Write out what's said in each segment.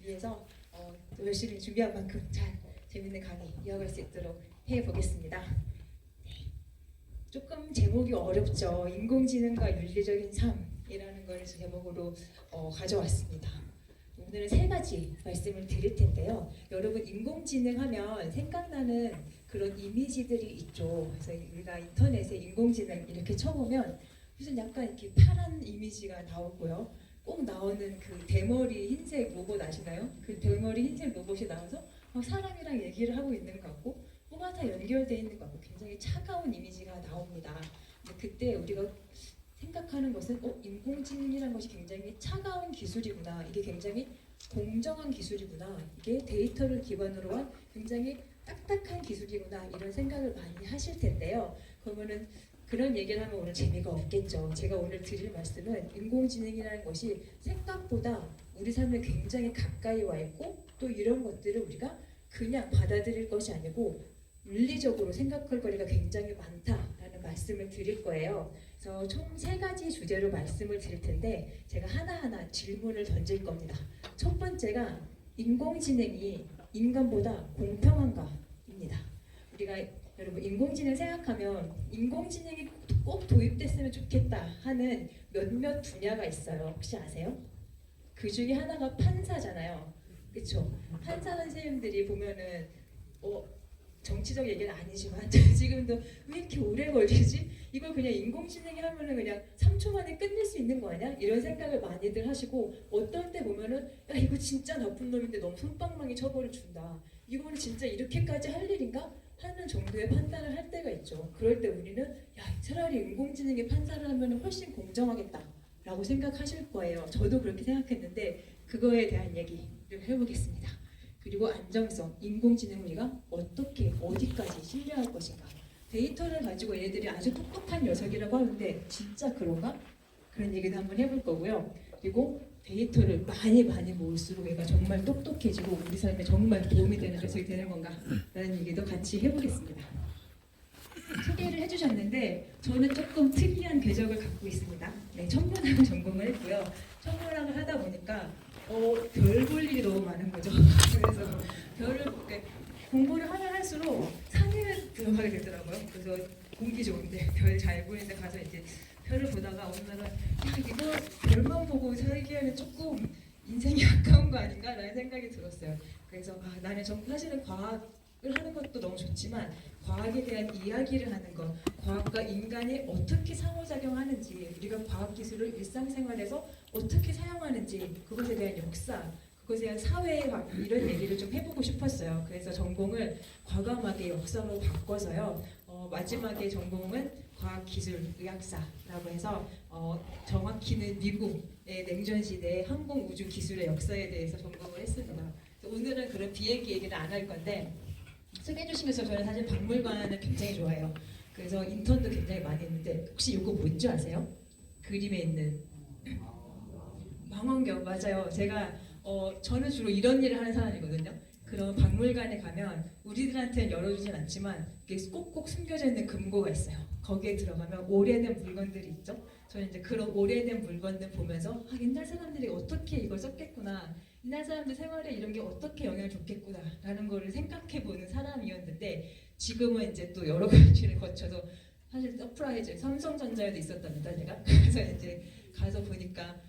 위해서 또 열심히 준비한 만큼 잘 재밌는 강의 이어갈 수 있도록 해보겠습니다. 네. 조금 제목이 어렵죠. 인공지능과 윤리적인 삶이라는 걸 제목으로 가져왔습니다. 오늘은 세 가지 말씀을 드릴 텐데요. 여러분 인공지능 하면 생각나는 그런 이미지들이 있죠. 그래서 우리가 인터넷에 인공지능 이렇게 쳐보면 무슨 약간 이렇게 파란 이미지가 나오고요. 꼭 나오는 그 대머리 흰색 로봇 아시나요? 그 대머리 흰색 로봇이 나와서 막 사람이랑 얘기를 하고 있는 것 같고 뭐가 다 연결되어 있는 것 같고 굉장히 차가운 이미지가 나옵니다. 근데 그때 우리가 생각하는 것은 인공지능이라는 것이 굉장히 차가운 기술이구나. 이게 굉장히 공정한 기술이구나. 이게 데이터를 기반으로 한 굉장히 딱딱한 기술이구나. 이런 생각을 많이 하실 텐데요. 그러면은 그런 얘기를 하면 오늘 재미가 없겠죠. 제가 오늘 드릴 말씀은 인공지능이라는 것이 생각보다 우리 삶에 굉장히 가까이 와 있고 또 이런 것들을 우리가 그냥 받아들일 것이 아니고 물리적으로 생각할 거리가 굉장히 많다라는 말씀을 드릴 거예요. 그래서 총 세 가지 주제로 말씀을 드릴 텐데 제가 하나하나 질문을 던질 겁니다. 첫 번째가 인공지능이 인간보다 공평한가입니다. 우리가 여러분 인공지능 생각하면 인공지능이 꼭 도입됐으면 좋겠다 하는 몇몇 분야가 있어요. 혹시 아세요? 그 중에 하나가 판사잖아요. 그렇죠? 판사 선생님들이 보면은 정치적 얘기는 아니지만 지금도 왜 이렇게 오래 걸리지? 이걸 그냥 인공지능이 하면은 그냥 3초 만에 끝낼 수 있는 거 아니야? 이런 생각을 많이들 하시고 어떨 때 보면은 야 이거 진짜 나쁜 놈인데 너무 손방망이 처벌을 준다. 이거는 진짜 이렇게까지 할 일인가? 하는 정도의 판단을 할 때가 있죠. 그럴 때 우리는 야 차라리 인공지능이 판사를 하면 훨씬 공정하겠다라고 생각하실 거예요. 저도 그렇게 생각했는데 그거에 대한 얘기를 해보겠습니다. 그리고 안정성, 인공지능 우리가 어떻게 어디까지 신뢰할 것인가. 데이터를 가지고 얘네들이 아주 똑똑한 녀석이라고 하는데 진짜 그런가? 그런 얘기도 한번 해볼 거고요. 그리고 데이터를 많이 모을수록 얘가 정말 똑똑해지고 우리 삶에 정말 도움이 되는 녀석이 되는 건가? 라는 얘기도 같이 해보겠습니다. 소개를 해주셨는데 저는 조금 특이한 궤적을 갖고 있습니다. 네, 천문학을 전공을 했고요. 천문학을 하다 보니까 별 볼 일이 너무 많은 거죠. 그래서 별을 공부를 하면 할수록 산에 들어가게 되더라고요. 그래서 공기 좋은데 별 잘 보이는 데 가서 이제 별을 보다가 어느 날은 야 이거 별만 보고 살기에는 조금 인생이 아까운 거 아닌가라는 생각이 들었어요. 그래서 나는 사실은 과학을 하는 것도 너무 좋지만 과학에 대한 이야기를 하는 것, 과학과 인간이 어떻게 상호작용하는지, 우리가 과학기술을 일상생활에서 어떻게 사용하는지, 그것에 대한 역사, 그것에 대한 사회학 이런 얘기를 좀 해보고 싶었어요. 그래서 전공을 과감하게 역사로 바꿔서요. 마지막에 전공은 과학기술의학사라고 해서 정확히는 미국의 냉전시대의 항공우주기술의 역사에 대해서 전공을 했습니다. 오늘은 그런 비행기 얘기는 안 할 건데 소개해 주시면서 저는 사실 박물관을 굉장히 좋아해요. 그래서 인턴도 굉장히 많이 했는데 혹시 이거 뭔지 아세요? 그림에 있는 망원경 맞아요. 제가 저는 주로 이런 일을 하는 사람이거든요. 그런 박물관에 가면 우리들한테는 열어주진 않지만 이게 꼭꼭 숨겨져 있는 금고가 있어요. 거기에 들어가면 오래된 물건들이 있죠. 저는 이제 그런 오래된 물건들 보면서 옛날 사람들이 어떻게 이걸 썼겠구나. 옛날 사람들 생활에 이런 게 어떻게 영향을 줬겠구나 라는 거를 생각해보는 사람이었는데 지금은 이제 또 여러 가지를 거쳐서 사실 서프라이즈 삼성전자에도 있었답니다. 제가 그래서 이제 가서 보니까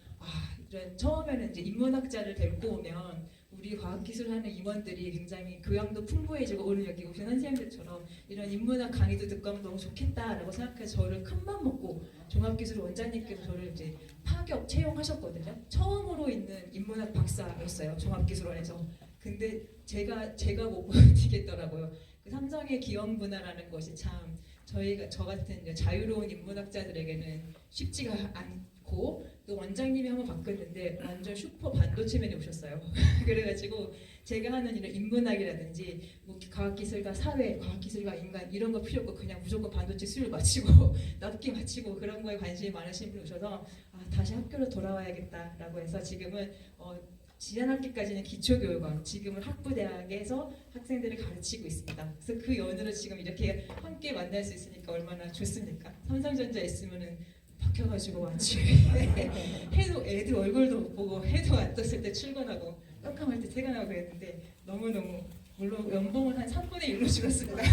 이런 처음에는 이제 인문학자를 데리고 오면 우리 과학기술 하는 임원들이 굉장히 교양도 풍부해지고 오늘 여기 오신 선생님들처럼 이런 인문학 강의도 듣고 하면 너무 좋겠다라고 생각해서 저를 큰맘 먹고 종합기술 원장님께서 저를 이제 파격 채용하셨거든요. 처음으로 있는 인문학 박사였어요. 종합기술원에서. 근데 제가 못 버티겠더라고요. 그 삼성의 기업 문화라는 것이 참 저 같은 이제 자유로운 인문학자들에게는 쉽지가 않고 또 원장님이 한번 바꿨는데 완전 슈퍼 반도체맨이 오셨어요. 그래가지고 제가 하는 이런 인문학이라든지 뭐 과학기술과 사회, 과학기술과 인간 이런 거 필요 없고 그냥 무조건 반도체 수율 맞추고 납기 맞추고 그런 거에 관심이 많으신 분이 오셔서 다시 학교로 돌아와야겠다라고 해서 지금은 지난 학기까지는 기초교육원, 지금은 학부대학에서 학생들을 가르치고 있습니다. 그래서 그 연으로 지금 이렇게 함께 만날 수 있으니까 얼마나 좋습니까? 삼성전자에 있으면은 박혀가지고 왔지. 해도 애들 얼굴도 못 보고 해도 안 떴을 때 출근하고 떡함할 때 퇴근하고 그랬는데 너무너무 물론 연봉은 한 3분의 1로 줄었습니다.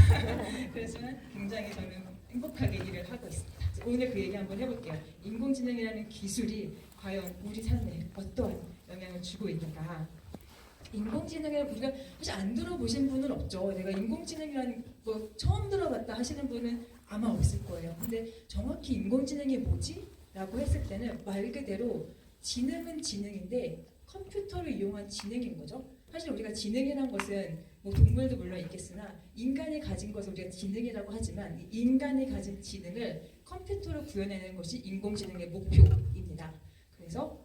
그렇지만 굉장히 저는 행복하게 일을 하고 있습니다. 오늘 그 얘기 한번 해볼게요. 인공지능이라는 기술이 과연 우리 삶에 어떠한 영향을 주고 있는가. 인공지능을 우리가 사실 안 들어보신 분은 없죠. 내가 인공지능이라는 거 처음 들어봤다 하시는 분은 아마 없을 거예요. 근데 정확히 인공지능이 뭐지? 라고 했을 때는 말 그대로 지능은 지능인데 컴퓨터를 이용한 지능인 거죠. 사실 우리가 지능이라는 것은 뭐 동물도 물론 있겠으나 인간이 가진 것을 우리가 지능이라고 하지만 이 인간이 가진 지능을 컴퓨터로 구현해내는 것이 인공지능의 목표입니다. 그래서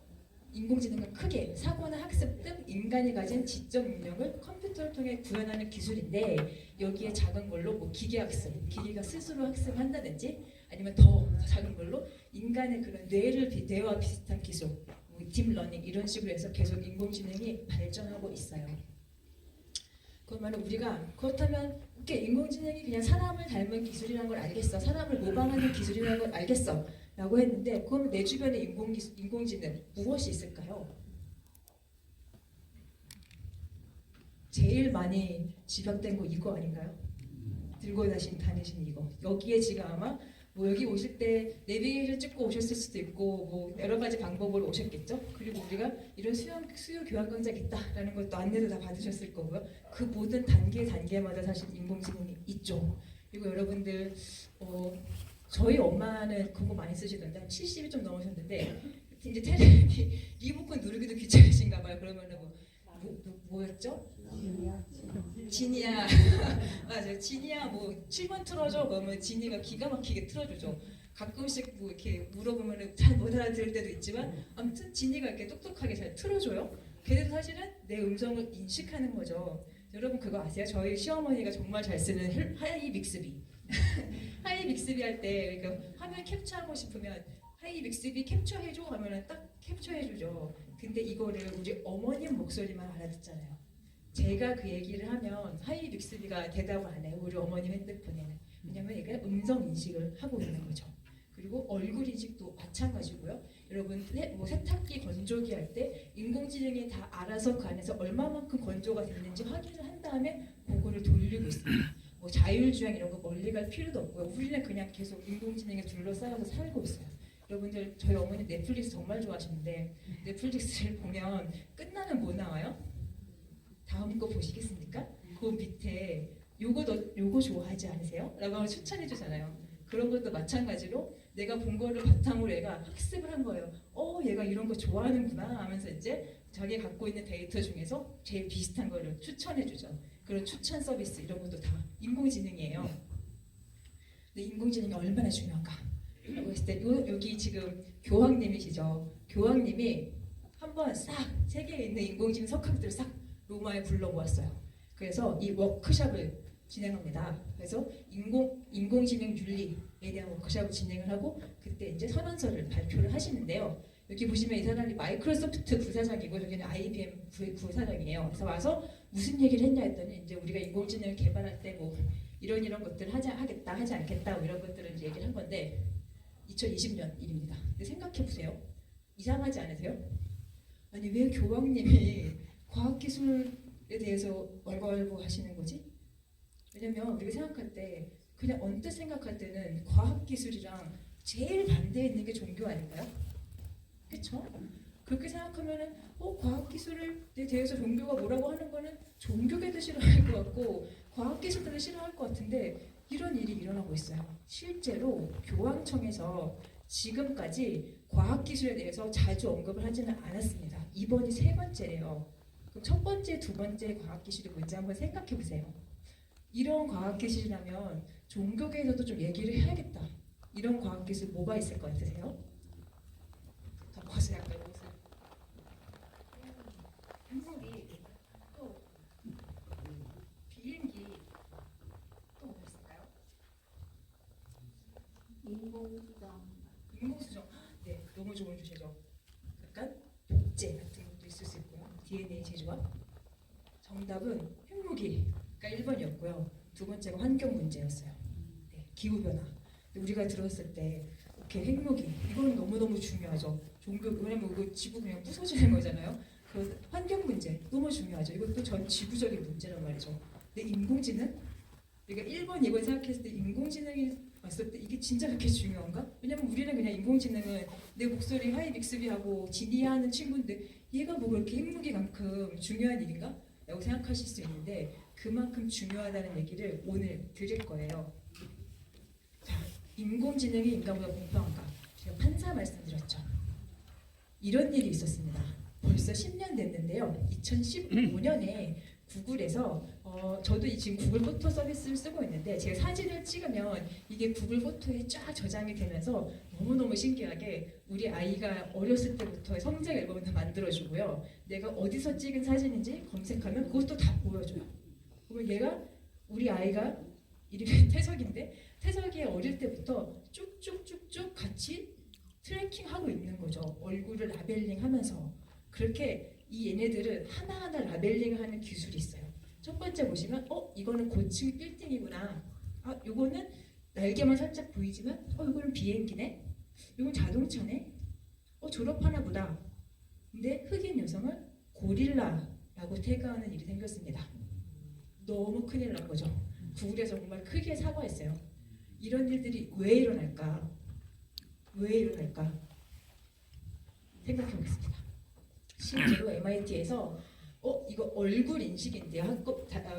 인공지능은 크게 사고나 학습 등 인간이 가진 지적 능력을 컴퓨터를 통해 구현하는 기술인데 여기에 작은 걸로 뭐 기계학습, 기계가 스스로 학습한다든지 아니면 더 작은 걸로 인간의 그런 뇌와 비슷한 기술, 뭐 딥러닝 이런 식으로 해서 계속 인공지능이 발전하고 있어요. 그러면 우리가 그렇다면 오케이, 인공지능이 그냥 사람을 닮은 기술이라는 걸 알겠어, 사람을 모방하는 기술이라는 걸 알겠어 라고 했는데 그럼 내 주변에 인공지능 무엇이 있을까요? 제일 많이 집약된 거 이거 아닌가요? 들고 다니신 이거. 여기에 지금 아마 뭐 여기 오실 때 내비게이션 찍고 오셨을 수도 있고 뭐 여러 가지 방법으로 오셨겠죠. 그리고 우리가 이런 수요 교환 강좌 있다라는 것도 안내도 다 받으셨을 거고요. 그 모든 단계마다 사실 인공지능이 있죠. 그리고 여러분들 저희 엄마는 그거 많이 쓰시던데 70이 좀 넘으셨는데 이제 텔레비 리모컨 누르기도 귀찮으신가 봐요. 그러면은 뭐였죠? 지니야. 맞아요. 지니야 뭐 7번 틀어줘. 그러면 지니가 기가 막히게 틀어주죠. 가끔씩 뭐 이렇게 물어보면은 잘 못 알아들을 때도 있지만 아무튼 지니가 이렇게 똑똑하게 잘 틀어줘요. 걔네도 사실은 내 음성을 인식하는 거죠. 여러분 그거 아세요? 저희 시어머니가 정말 잘 쓰는 하이 빅스비. 하이 빅스비 할 때 그러니까 화면 캡처하고 싶으면 하이 빅스비 캡처해줘 하면은 딱 캡처해주죠. 근데 이거를 우리 어머님 목소리만 알아듣잖아요. 제가 그 얘기를 하면 하이 빅스비가 대답을 안 해요. 우리 어머님 핸드폰에는. 왜냐면 이게 음성 인식을 하고 있는 거죠. 그리고 얼굴 인식도 마찬가지고요. 여러분 뭐 세탁기 건조기 할 때 인공지능이 다 알아서 그 안에서 얼마만큼 건조가 됐는지 확인을 한 다음에 그거를 돌리고 있습니다. 뭐 자율주행 이런 거 멀리 갈 필요도 없고요. 우리는 그냥 계속 인공지능에 둘러싸여서 살고 있어요. 여러분들 저희 어머니 넷플릭스 정말 좋아하시는데 넷플릭스를 보면 끝나면 뭐 나와요? 다음 거 보시겠습니까? 그 밑에 요거 좋아하지 않으세요? 라고 추천해 주잖아요. 그런 것도 마찬가지로 내가 본 거를 바탕으로 얘가 학습을 한 거예요. 얘가 이런 거 좋아하는구나 하면서 이제 자기가 갖고 있는 데이터 중에서 제일 비슷한 거를 추천해 주죠. 그런 추천 서비스 이런 것도 다 인공지능이에요. 근데 인공지능이 얼마나 중요한가? 라고 했을 때 여기 지금 교황님이시죠. 교황님이 한번 싹 세계에 있는 인공지능 석학들을 싹 로마에 불러 모았어요. 그래서 이 워크숍을 진행합니다. 그래서 인공지능 윤리에 대한 워크숍을 진행을 하고 그때 이제 선언서를 발표를 하시는데요. 여기 보시면 이 사람이 마이크로소프트 부사장이고 여기는 IBM 부사장이에요. 그래서 와서 무슨 얘기를 했냐 했더니 이제 우리가 인공지능을 개발할 때 뭐 이런 것들 하겠다 하지 않겠다 뭐 이런 것들을 이제 얘기를 한 건데 2020년 일입니다. 근데 생각해 보세요. 이상하지 않으세요? 아니 왜 교황님이 과학기술에 대해서 얼갈고 하시는 거지? 왜냐면 우리가 생각할 때 그냥 언뜻 생각할 때는 과학기술이랑 제일 반대에 있는 게 종교 아닌가요? 그렇죠? 그렇게 생각하면은 과학기술에 대해서 종교가 뭐라고 하는 거는 종교계도 싫어할 것 같고 과학기술들도 싫어할 것 같은데 이런 일이 일어나고 있어요. 실제로 교황청에서 지금까지 과학기술에 대해서 자주 언급을 하지는 않았습니다. 이번이 3번째래요. 그럼 첫 번째, 두 번째 과학기술이 뭔지 한번 생각해 보세요. 이런 과학기술이라면 종교계에서도 좀 얘기를 해야겠다. 이런 과학기술 뭐가 있을 것 같으세요? 더 벗어야 할까요? 행복이 또 비행기 또 뭐 있을까요? 인공수정. 네, 너무 좋은 주제죠. 약간 복제 같은 것도 있을 수 있고요. DNA 제조와 정답은 핵무기가 1번이었고요. 두 번째가 환경 문제였어요. 네, 기후 변화. 우리가 들었을 때 오케이 핵무기 이거는 너무너무 중요하죠. 왜냐면 이거 지구 그냥 부서지는 거잖아요. 그 환경 문제 너무 중요하죠. 이것도 전 지구적인 문제란 말이죠. 근데 인공지능? 우리가 1번, 2번 생각했을 때 인공지능이 왔을 때 이게 진짜 그렇게 중요한가? 왜냐면 우리는 그냥 인공지능은 내 목소리 하이 빅스비하고 지니하는 친구인데 얘가 뭐 그렇게 핵무기만큼 중요한 일인가? 라고 생각하실 수 있는데 그만큼 중요하다는 얘기를 오늘 드릴 거예요. 자, 인공지능이 인간보다 공평한가? 제가 판사 말씀드렸죠. 이런 일이 있었습니다. 벌써 10년 됐는데요. 2015년에 구글에서 저도 지금 구글 포토 서비스를 쓰고 있는데 제가 사진을 찍으면 이게 구글 포토에 쫙 저장이 되면서 너무너무 신기하게 우리 아이가 어렸을 때부터의 성장 앨범을 다 만들어주고요. 내가 어디서 찍은 사진인지 검색하면 그것도 다 보여줘요. 그러면 얘가 우리 아이가 이름이 태석인데 태석이 어릴 때부터 쭉쭉쭉쭉 같이 트래킹하고 있는 거죠. 얼굴을 라벨링하면서 그렇게 이 얘네들은 하나하나 라벨링을 하는 기술이 있어요. 첫 번째 보시면 이거는 고층 빌딩이구나. 요거는 날개만 살짝 보이지만 이거는 비행기네. 이건 자동차네. 졸업하나 보다. 근데 흑인 여성을 고릴라라고 태그하는 일이 생겼습니다. 너무 큰일 난 거죠. 구글에서 정말 크게 사과했어요. 이런 일들이 왜 일어날까? 왜 일어날까? 생각해 보겠습니다. 실제로 MIT에서 이거 얼굴 인식인데요.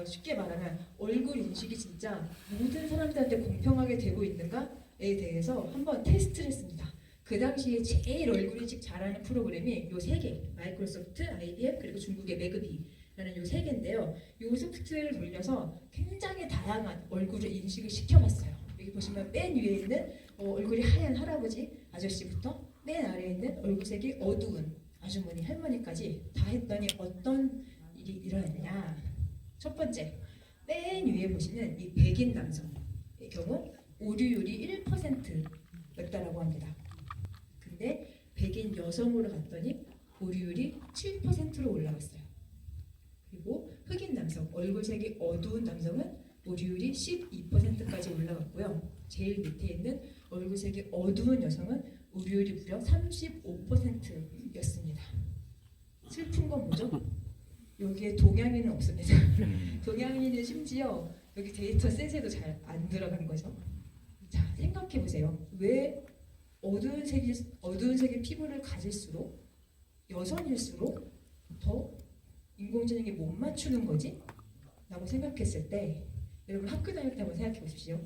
쉽게 말하면 얼굴 인식이 진짜 모든 사람들한테 공평하게 되고 있는가에 대해서 한번 테스트를 했습니다. 그 당시에 제일 얼굴 인식 잘하는 프로그램이 요 세 개, 마이크로소프트, IBM 그리고 중국의 매그비라는 요 세 개인데요. 요 소프트웨어를 돌려서 굉장히 다양한 얼굴을 인식을 시켜봤어요. 여기 보시면 맨 위에 있는 얼굴이 하얀 할아버지 아저씨부터 맨 아래에 있는 얼굴색이 어두운 아주머니 할머니까지 다 했더니 어떤 일이 일어났냐. 첫 번째, 맨 위에 보시는 이 백인 남성의 경우 오류율이 1%였다라고 합니다. 근데 백인 여성으로 갔더니 오류율이 7%로 올라갔어요. 그리고 흑인 남성, 얼굴색이 어두운 남성은 오류율이 12%까지 올라갔고요. 제일 밑에 있는 얼굴색이 어두운 여성은 오류율이 무려 35%였습니다. 슬픈 건 뭐죠? 여기에 동양인은 없습니다. 동양인은 심지어 여기 데이터 셋에도 잘 안 들어간 거죠. 자, 생각해 보세요. 왜 어두운 색의 피부를 가질수록 여성일수록 더 인공지능이 못 맞추는 거지? 라고 생각했을 때 여러분 학교 다닐 때 한번 생각해 보십시오.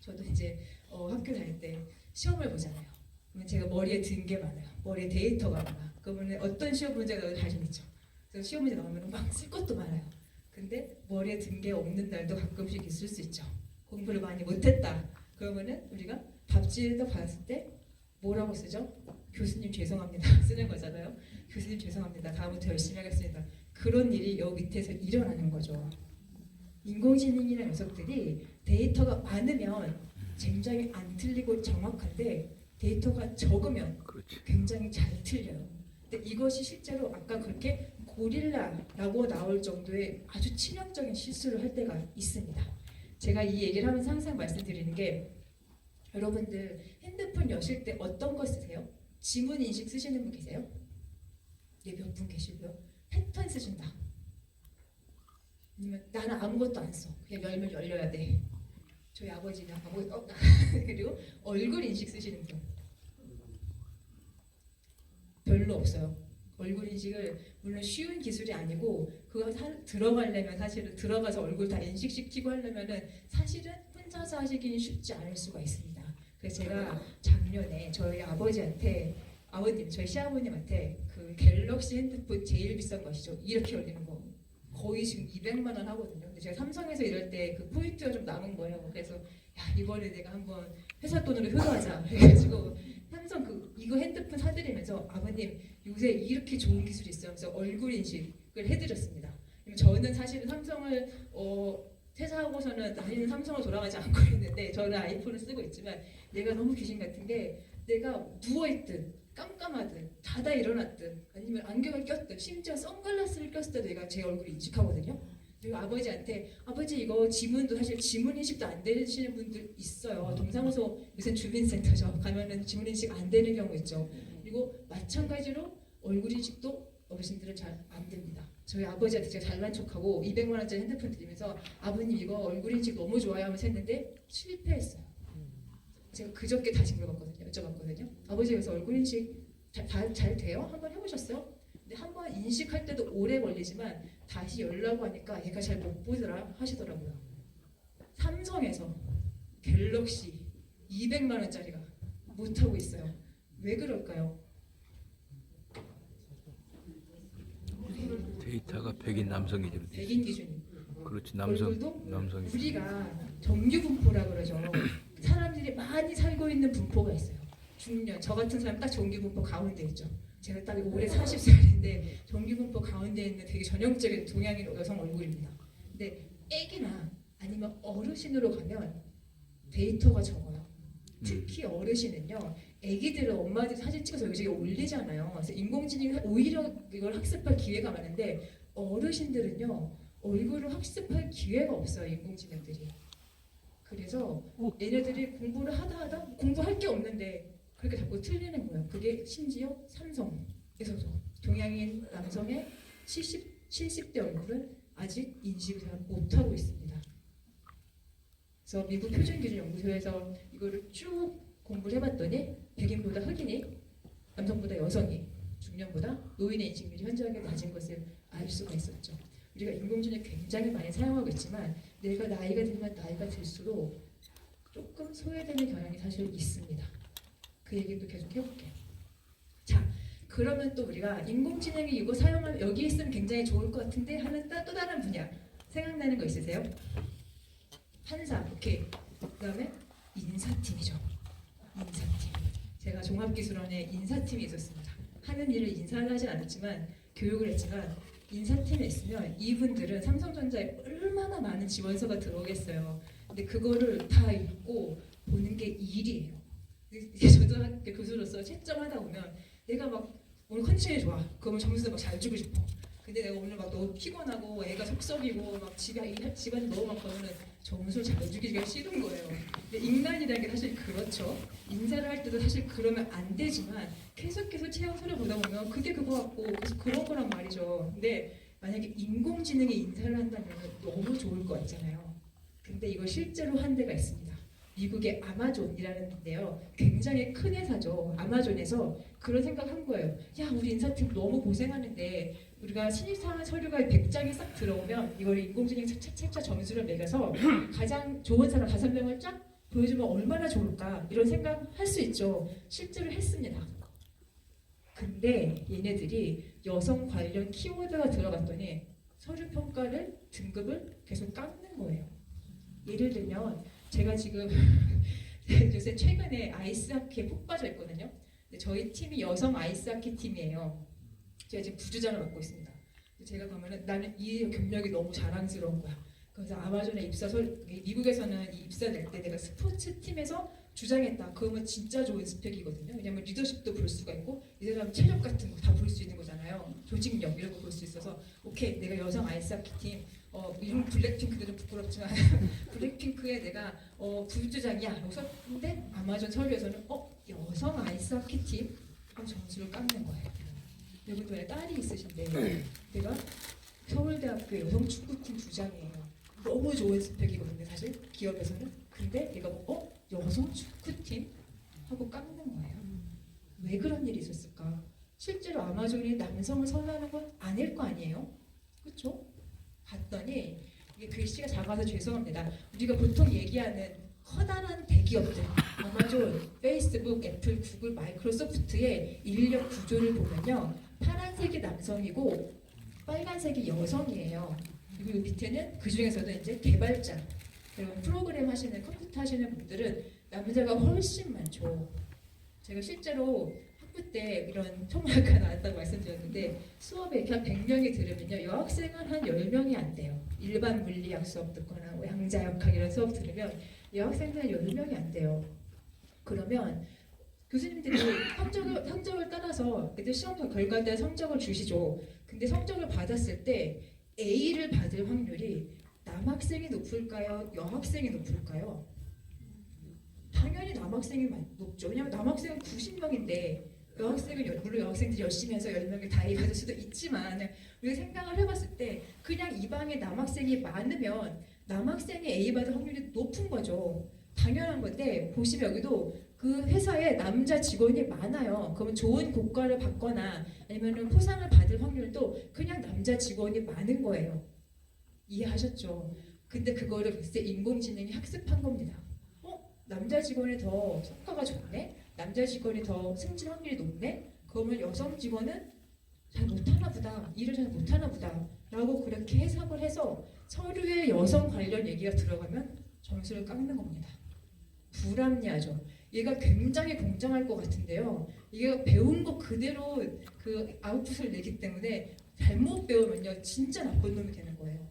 저도 이제 학교 다닐 때 시험을 보잖아요. 그러면 제가 머리에 든 게 많아요. 머리에 데이터가 많아. 그러면 어떤 시험 문제가 나도 자신 있죠. 그래서 시험 문제 나오면 막 쓸 것도 많아요. 근데 머리에 든 게 없는 날도 가끔씩 있을 수 있죠. 공부를 많이 못했다. 그러면은 우리가 답지를 받았을 때 뭐라고 쓰죠? 교수님 죄송합니다. 쓰는 거잖아요. 교수님 죄송합니다. 다음부터 열심히 하겠습니다. 그런 일이 여기 밑에서 일어나는 거죠. 인공지능이나 녀석들이 데이터가 많으면 굉장히 안 틀리고 정확한데 데이터가 적으면 굉장히 잘 틀려요. 근데 이것이 실제로 아까 그렇게 고릴라라고 나올 정도의 아주 치명적인 실수를 할 때가 있습니다. 제가 이 얘기를 하면서 항상 말씀드리는 게 여러분들 핸드폰 여실 때 어떤 거 쓰세요? 지문 인식 쓰시는 분 계세요? 네, 몇 분 계시고요. 패턴 쓰신다. 아니면 나는 아무것도 안 써. 그냥 열면 열려야 돼. 저희 아버지는 아무것도 그리고 얼굴 인식 쓰시는 분 별로 없어요. 얼굴 인식을 물론 쉬운 기술이 아니고 그거 들어가려면 사실은 들어가서 얼굴 다 인식시키고 하려면은 사실은 혼자서 하시기는 쉽지 않을 수가 있습니다. 그래서 제가 작년에 저희 아버지한테 저희 시아버님한테 그 갤럭시 핸드폰 제일 비싼 것이죠. 이렇게 열리는 거 거의 지금 200만 원 하거든요. 근데 제가 삼성에서 이럴 때 그 포인트가 좀 남은 거예요. 그래서 야 이번에 내가 한번 회사 돈으로 효도하자 해가지고 삼성 이거 핸드폰 사드리면서 아버님 요새 이렇게 좋은 기술이 있어요. 그래서 얼굴 인식을 해드렸습니다. 저는 사실은 삼성을 퇴사하고서는 다시는 삼성을 돌아가지 않고 있는데 저는 아이폰을 쓰고 있지만 얘가 너무 귀신 같은 게 내가 누워있든 깜깜하든 자다 일어났든 아니면 안경을 꼈든 심지어 선글라스를 꼈을 때도 얘가 제 얼굴을 인식하거든요. 그리고 아버지한테 아버지 이거 지문도 사실 지문 인식도 안 되시는 분들 있어요. 동사무소 요새 주민센터죠. 가면은 지문 인식 안 되는 경우 있죠. 그리고 마찬가지로 얼굴 인식도 어르신들은 잘 안 됩니다. 저희 아버지한테 제가 잘난 척하고 200만 원짜리 핸드폰 드리면서 아버님 이거 얼굴 인식 너무 좋아요 하면서 했는데 실패했어요. 제가 그저께 다시 물어봤거든요. 여쭤봤거든요. 아버지 그래서 얼굴 인식 잘 돼요? 한번 해보셨어요? 근데 한번 인식할 때도 오래 걸리지만 다시 열라고 하니까 얘가 잘 못 보더라 하시더라고요. 삼성에서 갤럭시 200만 원짜리가 못 하고 있어요. 왜 그럴까요? 데이터가 백인 남성이죠. 백인 기준이. 그렇지 얼굴도 남성이. 우리가 정규 분포라 그러죠. 사람들이 많이 살고 있는 분포가 있어요. 중년 저 같은 사람 딱 정규 분포 가운데 있죠. 제가 딱 올해 40살인데 정규 분포 가운데 있는 되게 전형적인 동양인 여성 얼굴입니다. 근데 애기나 아니면 어르신으로 가면 데이터가 적어요. 특히 어르신은요. 애기들은 엄마들 사진 찍어서 여기저기 올리잖아요. 그래서 인공지능이 오히려 이걸 학습할 기회가 많은데 어르신들은요. 얼굴을 학습할 기회가 없어요. 인공지능들이. 그래서 얘네들이 공부를 하다 공부할 게 없는데 그렇게 자꾸 틀리는 거예요. 그게 심지어 삼성에서도 동양인 남성의 70대 얼굴은 아직 인식을 잘 못하고 있습니다. 그래서 미국 표준기준연구소에서 이거를 쭉 공부를 해봤더니 백인보다 흑인이, 남성보다 여성이, 중년보다 노인의 인식률이 현저하게 낮은 것을 알 수가 있었죠. 우리가 인공지능 굉장히 많이 사용하고 있지만 내가 나이가 들면 나이가 들수록 조금 소외되는 경향이 사실 있습니다. 그 얘기도 계속 해볼게요. 자, 그러면 또 우리가 인공지능이 이거 사용하면 여기 있으면 굉장히 좋을 것 같은데 하는 또 다른 분야 생각나는 거 있으세요? 판사, 오케이. 그다음에 인사팀이죠. 인사팀. 제가 종합기술원에 인사팀이 있었습니다. 하는 일을 인사를 하진 않았지만 교육을 했지만 인사팀에 있으면 이분들은 삼성전자에 얼마나 많은 지원서가 들어오겠어요. 근데 그거를 다 읽고 보는 게 일이에요. 초등학교 교수로서 채점하다 보면 내가 막 오늘 컨디션이 좋아. 그러면 점수도 막 잘 주고 싶어. 근데 내가 오늘 막 너무 피곤하고 애가 속썩이고 막 집안이 너무 많거든 점수를 잘 주기가 싫은 거예요. 근데 인간이라는 게 사실 그렇죠. 인사를 할 때도 사실 그러면 안 되지만 계속해서 체험서를 보다 보면 그게 그거 같고 그래서 그런 거란 말이죠. 근데 만약에 인공지능이 인사를 한다면 너무 좋을 것 같잖아요. 근데 이거 실제로 한 데가 있습니다. 미국의 아마존이라는 데인데요. 굉장히 큰 회사죠. 아마존에서 그런 생각한 거예요. 야, 우리 인사팀 너무 고생하는데 우리가 신입사원 서류가 100장이 싹 들어오면 이걸 인공지능 차차 점수를 매겨서 가장 좋은 사람 5명을 쫙 보여주면 얼마나 좋을까 이런 생각 할 수 있죠. 실제로 했습니다. 근데 얘네들이 여성 관련 키워드가 들어갔더니 서류 평가를 등급을 계속 깎는 거예요. 예를 들면 제가 지금 요새 최근에 아이스하키에 푹 빠져 있거든요. 저희 팀이 여성 아이스하키 팀이에요. 제가 지금 부주장을 맡고 있습니다. 제가 그러면은 나는 이 경력이 너무 자랑스러운 거야. 그래서 아마존에 미국에서는 이 입사될 때 내가 스포츠 팀에서 주장했다. 그러면 진짜 좋은 스펙이거든요. 왜냐면 리더십도 볼 수가 있고 이 사람 체력 같은 거 다 볼 수 있는 거잖아요. 조직력 이런 거 볼 수 있어서 오케이 내가 여성 아이스하키 팀 이런 블랙핑크도 좀 부끄럽지만 블랙핑크에 내가 부주장이야. 여기서 근데 아마존 서류에서는 여성 아이스하키 팀 그럼 점수를 깎는 거예요. 여러분들 딸이 있으신데 내가 서울대학교 여성축구팀 부장이에요. 너무 좋은 스펙이거든요 사실 기업에서는. 근데 얘가 여성축구팀? 하고 깎는 거예요. 왜 그런 일이 있었을까? 실제로 아마존이 남성을 선호하는 건 아닐 거 아니에요? 그렇죠? 봤더니 이게 글씨가 작아서 죄송합니다. 우리가 보통 얘기하는 커다란 대기업들 아마존, 페이스북, 애플, 구글, 마이크로소프트의 인력 구조를 보면요. 파란색이 남성이고 빨간색이 여성이에요. 그리고 이 밑에는 그 중에서도 이제 개발자, 그리고 프로그램 하시는 컴퓨터 하시는 분들은 남자가 훨씬 많죠. 제가 실제로 학부 때 이런 통합학과 나왔다고 말씀드렸는데 수업에 이렇게 한 100명이 들으면요. 여학생은 한 10명이 안 돼요. 일반 물리학 수업 듣거나 양자역학 이런 수업 들으면 여학생들 10명이 안 돼요. 그러면 교수님들이 성적을 따라서 애들 시험 결과에 대한 성적을 주시죠. 근데 성적을 받았을 때 A를 받을 확률이 남학생이 높을까요? 여학생이 높을까요? 당연히 남학생이 높죠. 왜냐하면 남학생은 90명인데 물론 여학생들이 열심히 해서 10명을 다 받을 수도 있지만 우리가 생각을 해봤을 때 그냥 이 방에 남학생이 많으면 남학생이 A 받을 확률이 높은 거죠. 당연한 건데 보시면 여기도 그 회사에 남자 직원이 많아요. 그러면 좋은 고과를 받거나 아니면 포상을 받을 확률도 그냥 남자 직원이 많은 거예요. 이해하셨죠? 근데 그거를 글쎄 인공지능이 학습한 겁니다. 남자 직원이 더 성과가 좋네? 남자 직원이 더 승진 확률이 높네? 그러면 여성 직원은 잘 못하나 보다. 일을 잘 못하나 보다. 라고 그렇게 해석을 해서 서류에 여성 관련 얘기가 들어가면 점수를 깎는 겁니다. 불합리하죠. 얘가 굉장히 공정할 것 같은데요. 얘가 배운 거 그대로 그 아웃풋을 내기 때문에 잘못 배우면요. 진짜 나쁜 놈이 되는 거예요.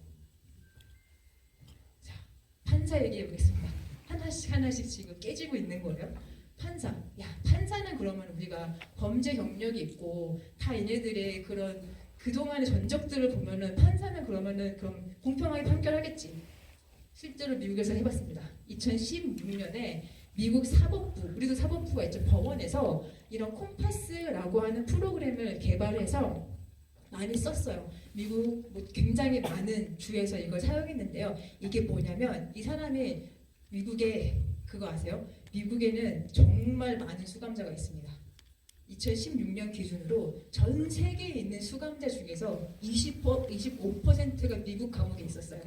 자, 판사 얘기해 보겠습니다. 하나씩 지금 깨지고 있는 거예요. 판사. 야, 판사는 그러면 우리가 범죄 경력이 있고 다 얘네들의 그런 그동안의 전적들을 보면은 판사는 그러면은 그럼 공평하게 판결하겠지. 실제로 미국에서 해봤습니다. 2016년에 미국 사법부, 우리도 사법부가 있죠. 법원에서 이런 콤파스라고 하는 프로그램을 개발해서 많이 썼어요. 미국 굉장히 많은 주에서 이걸 사용했는데요. 이게 뭐냐면 이 사람이 미국에 그거 아세요? 미국에는 정말 많은 수감자가 있습니다. 2016년 기준으로 전 세계에 있는 수감자 중에서 25%가 미국 감옥에 있었어요.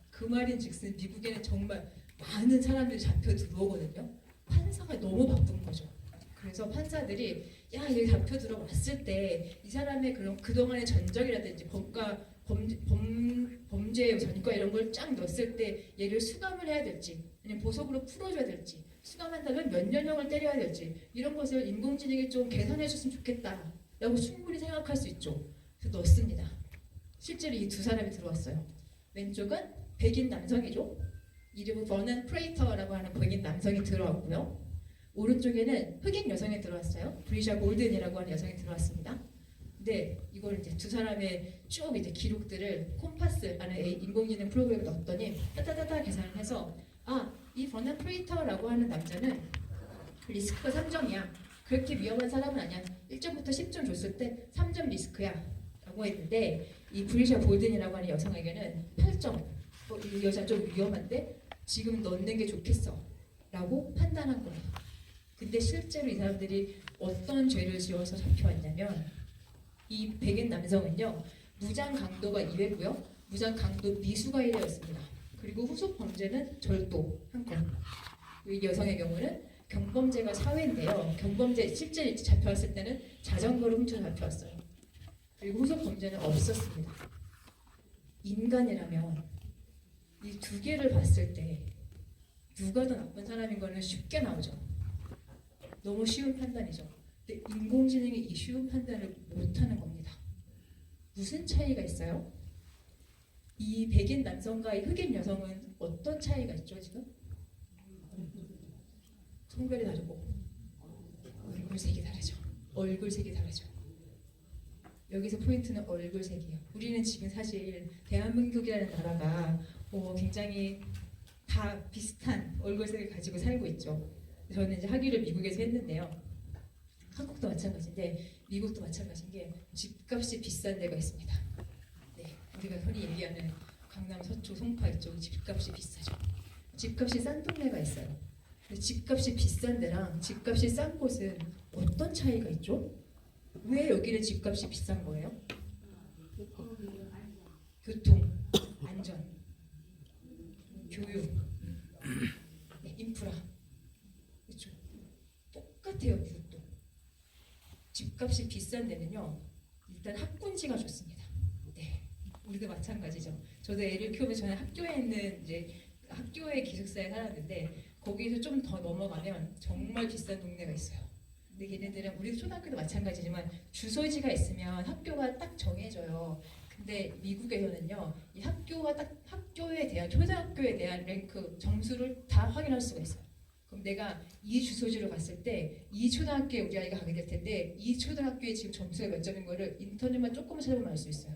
그 말인즉슨 미국에는 정말 많은 사람들이 잡혀 들어오거든요. 판사가 너무 바쁜 거죠. 그래서 판사들이 얘 잡혀 들어왔을 때 이 사람의 그런 그동안의 전적이라든지 범죄 전과 이런 걸 쫙 넣었을 때 얘를 수감을 해야 될지 아니면 보석으로 풀어줘야 될지 수감한다면 몇 년형을 때려야 될지 이런 것을 인공지능이 좀 계산해 줬으면 좋겠다라고 충분히 생각할 수 있죠. 그래서 넣습니다. 실제로 이 두 사람이 들어왔어요. 왼쪽은 백인 남성이죠. 이름은 버넌 프레이터라고 하는 백인 남성이 들어왔고요. 오른쪽에는 흑인 여성이 들어왔어요. 브리샤 골든이라고 하는 여성이 들어왔습니다. 근데 이걸 이제 두 사람의 쭉 이제 기록들을 콤파스라는 인공지능 프로그램에 넣었더니 따다다다 계산을 해서 이 버넌 프레이터라고 하는 남자는 리스크가 3점이야. 그렇게 위험한 사람은 아니야. 1점부터 10점 줬을 때 3점 리스크야. 라고 했는데 이 브리샤 골든이라고 하는 여성에게는 8점. 이 여자 좀 위험한데 지금 넣는 게 좋겠어. 라고 판단한 거예요. 근데 실제로 이 사람들이 어떤 죄를 지어서 잡혀왔냐면 이 백인 남성은요. 무장 강도가 2회고요. 무장 강도 미수가 1회였습니다. 그리고 후속 범죄는 절도 1건. 이 여성의 경우는 경범죄가 4회인데요. 경범죄 실제 잡혀왔을 때는 자전거를 훔쳐 잡혀왔어요. 그리고 후속 범죄는 없었습니다. 인간이라면 이 두 개를 봤을 때 누가 더 나쁜 사람인 거는 쉽게 나오죠. 너무 쉬운 판단이죠. 근데 인공지능이 이 쉬운 판단을 못하는 겁니다. 무슨 차이가 있어요? 이 백인 남성과 이 흑인 여성은 어떤 차이가 있죠 지금? 성별이 다르고 얼굴색이 다르죠. 얼굴색이 다르죠. 여기서 포인트는 얼굴색이에요. 우리는 지금 사실 대한민국이라는 나라가 굉장히 다 비슷한 얼굴색을 가지고 살고 있죠. 저는 이제 학위를 미국에서 했는데요. 한국도 마찬가지인데 미국도 마찬가지인 게 집값이 비싼 데가 있습니다. 네, 우리가 흔히 얘기하는 강남, 서초, 송파 이쪽 집값이 비싸죠. 집값이 싼 동네가 있어요. 근데 집값이 비싼 데랑 집값이 싼 곳은 어떤 차이가 있죠? 왜 여기는 집값이 비싼 거예요? 교통, 안전, 교육, 네, 인프라. 그렇죠. 똑같아요. 미국도. 집값이 비싼 데는요. 일단 학군지가 좋습니다. 네, 우리도 마찬가지죠. 저도 애를 키우면 저는 학교에 있는 이제 학교의 기숙사에 살았는데 거기에서 좀 더 넘어가면 정말 비싼 동네가 있어요. 근데 걔네들은 우리 초등학교도 마찬가지지만 주소지가 있으면 학교가 딱 정해져요. 근데 미국에서는요, 이 학교에 대한 초등학교에 대한 랭크 점수를 다 확인할 수가 있어요. 그럼 내가 이 주소지로 갔을 때 이 초등학교에 우리 아이가 가게 될 텐데 이 초등학교에 지금 점수가 몇 점인 거를 인터넷만 조금만 찾아보면 알 수 있어요.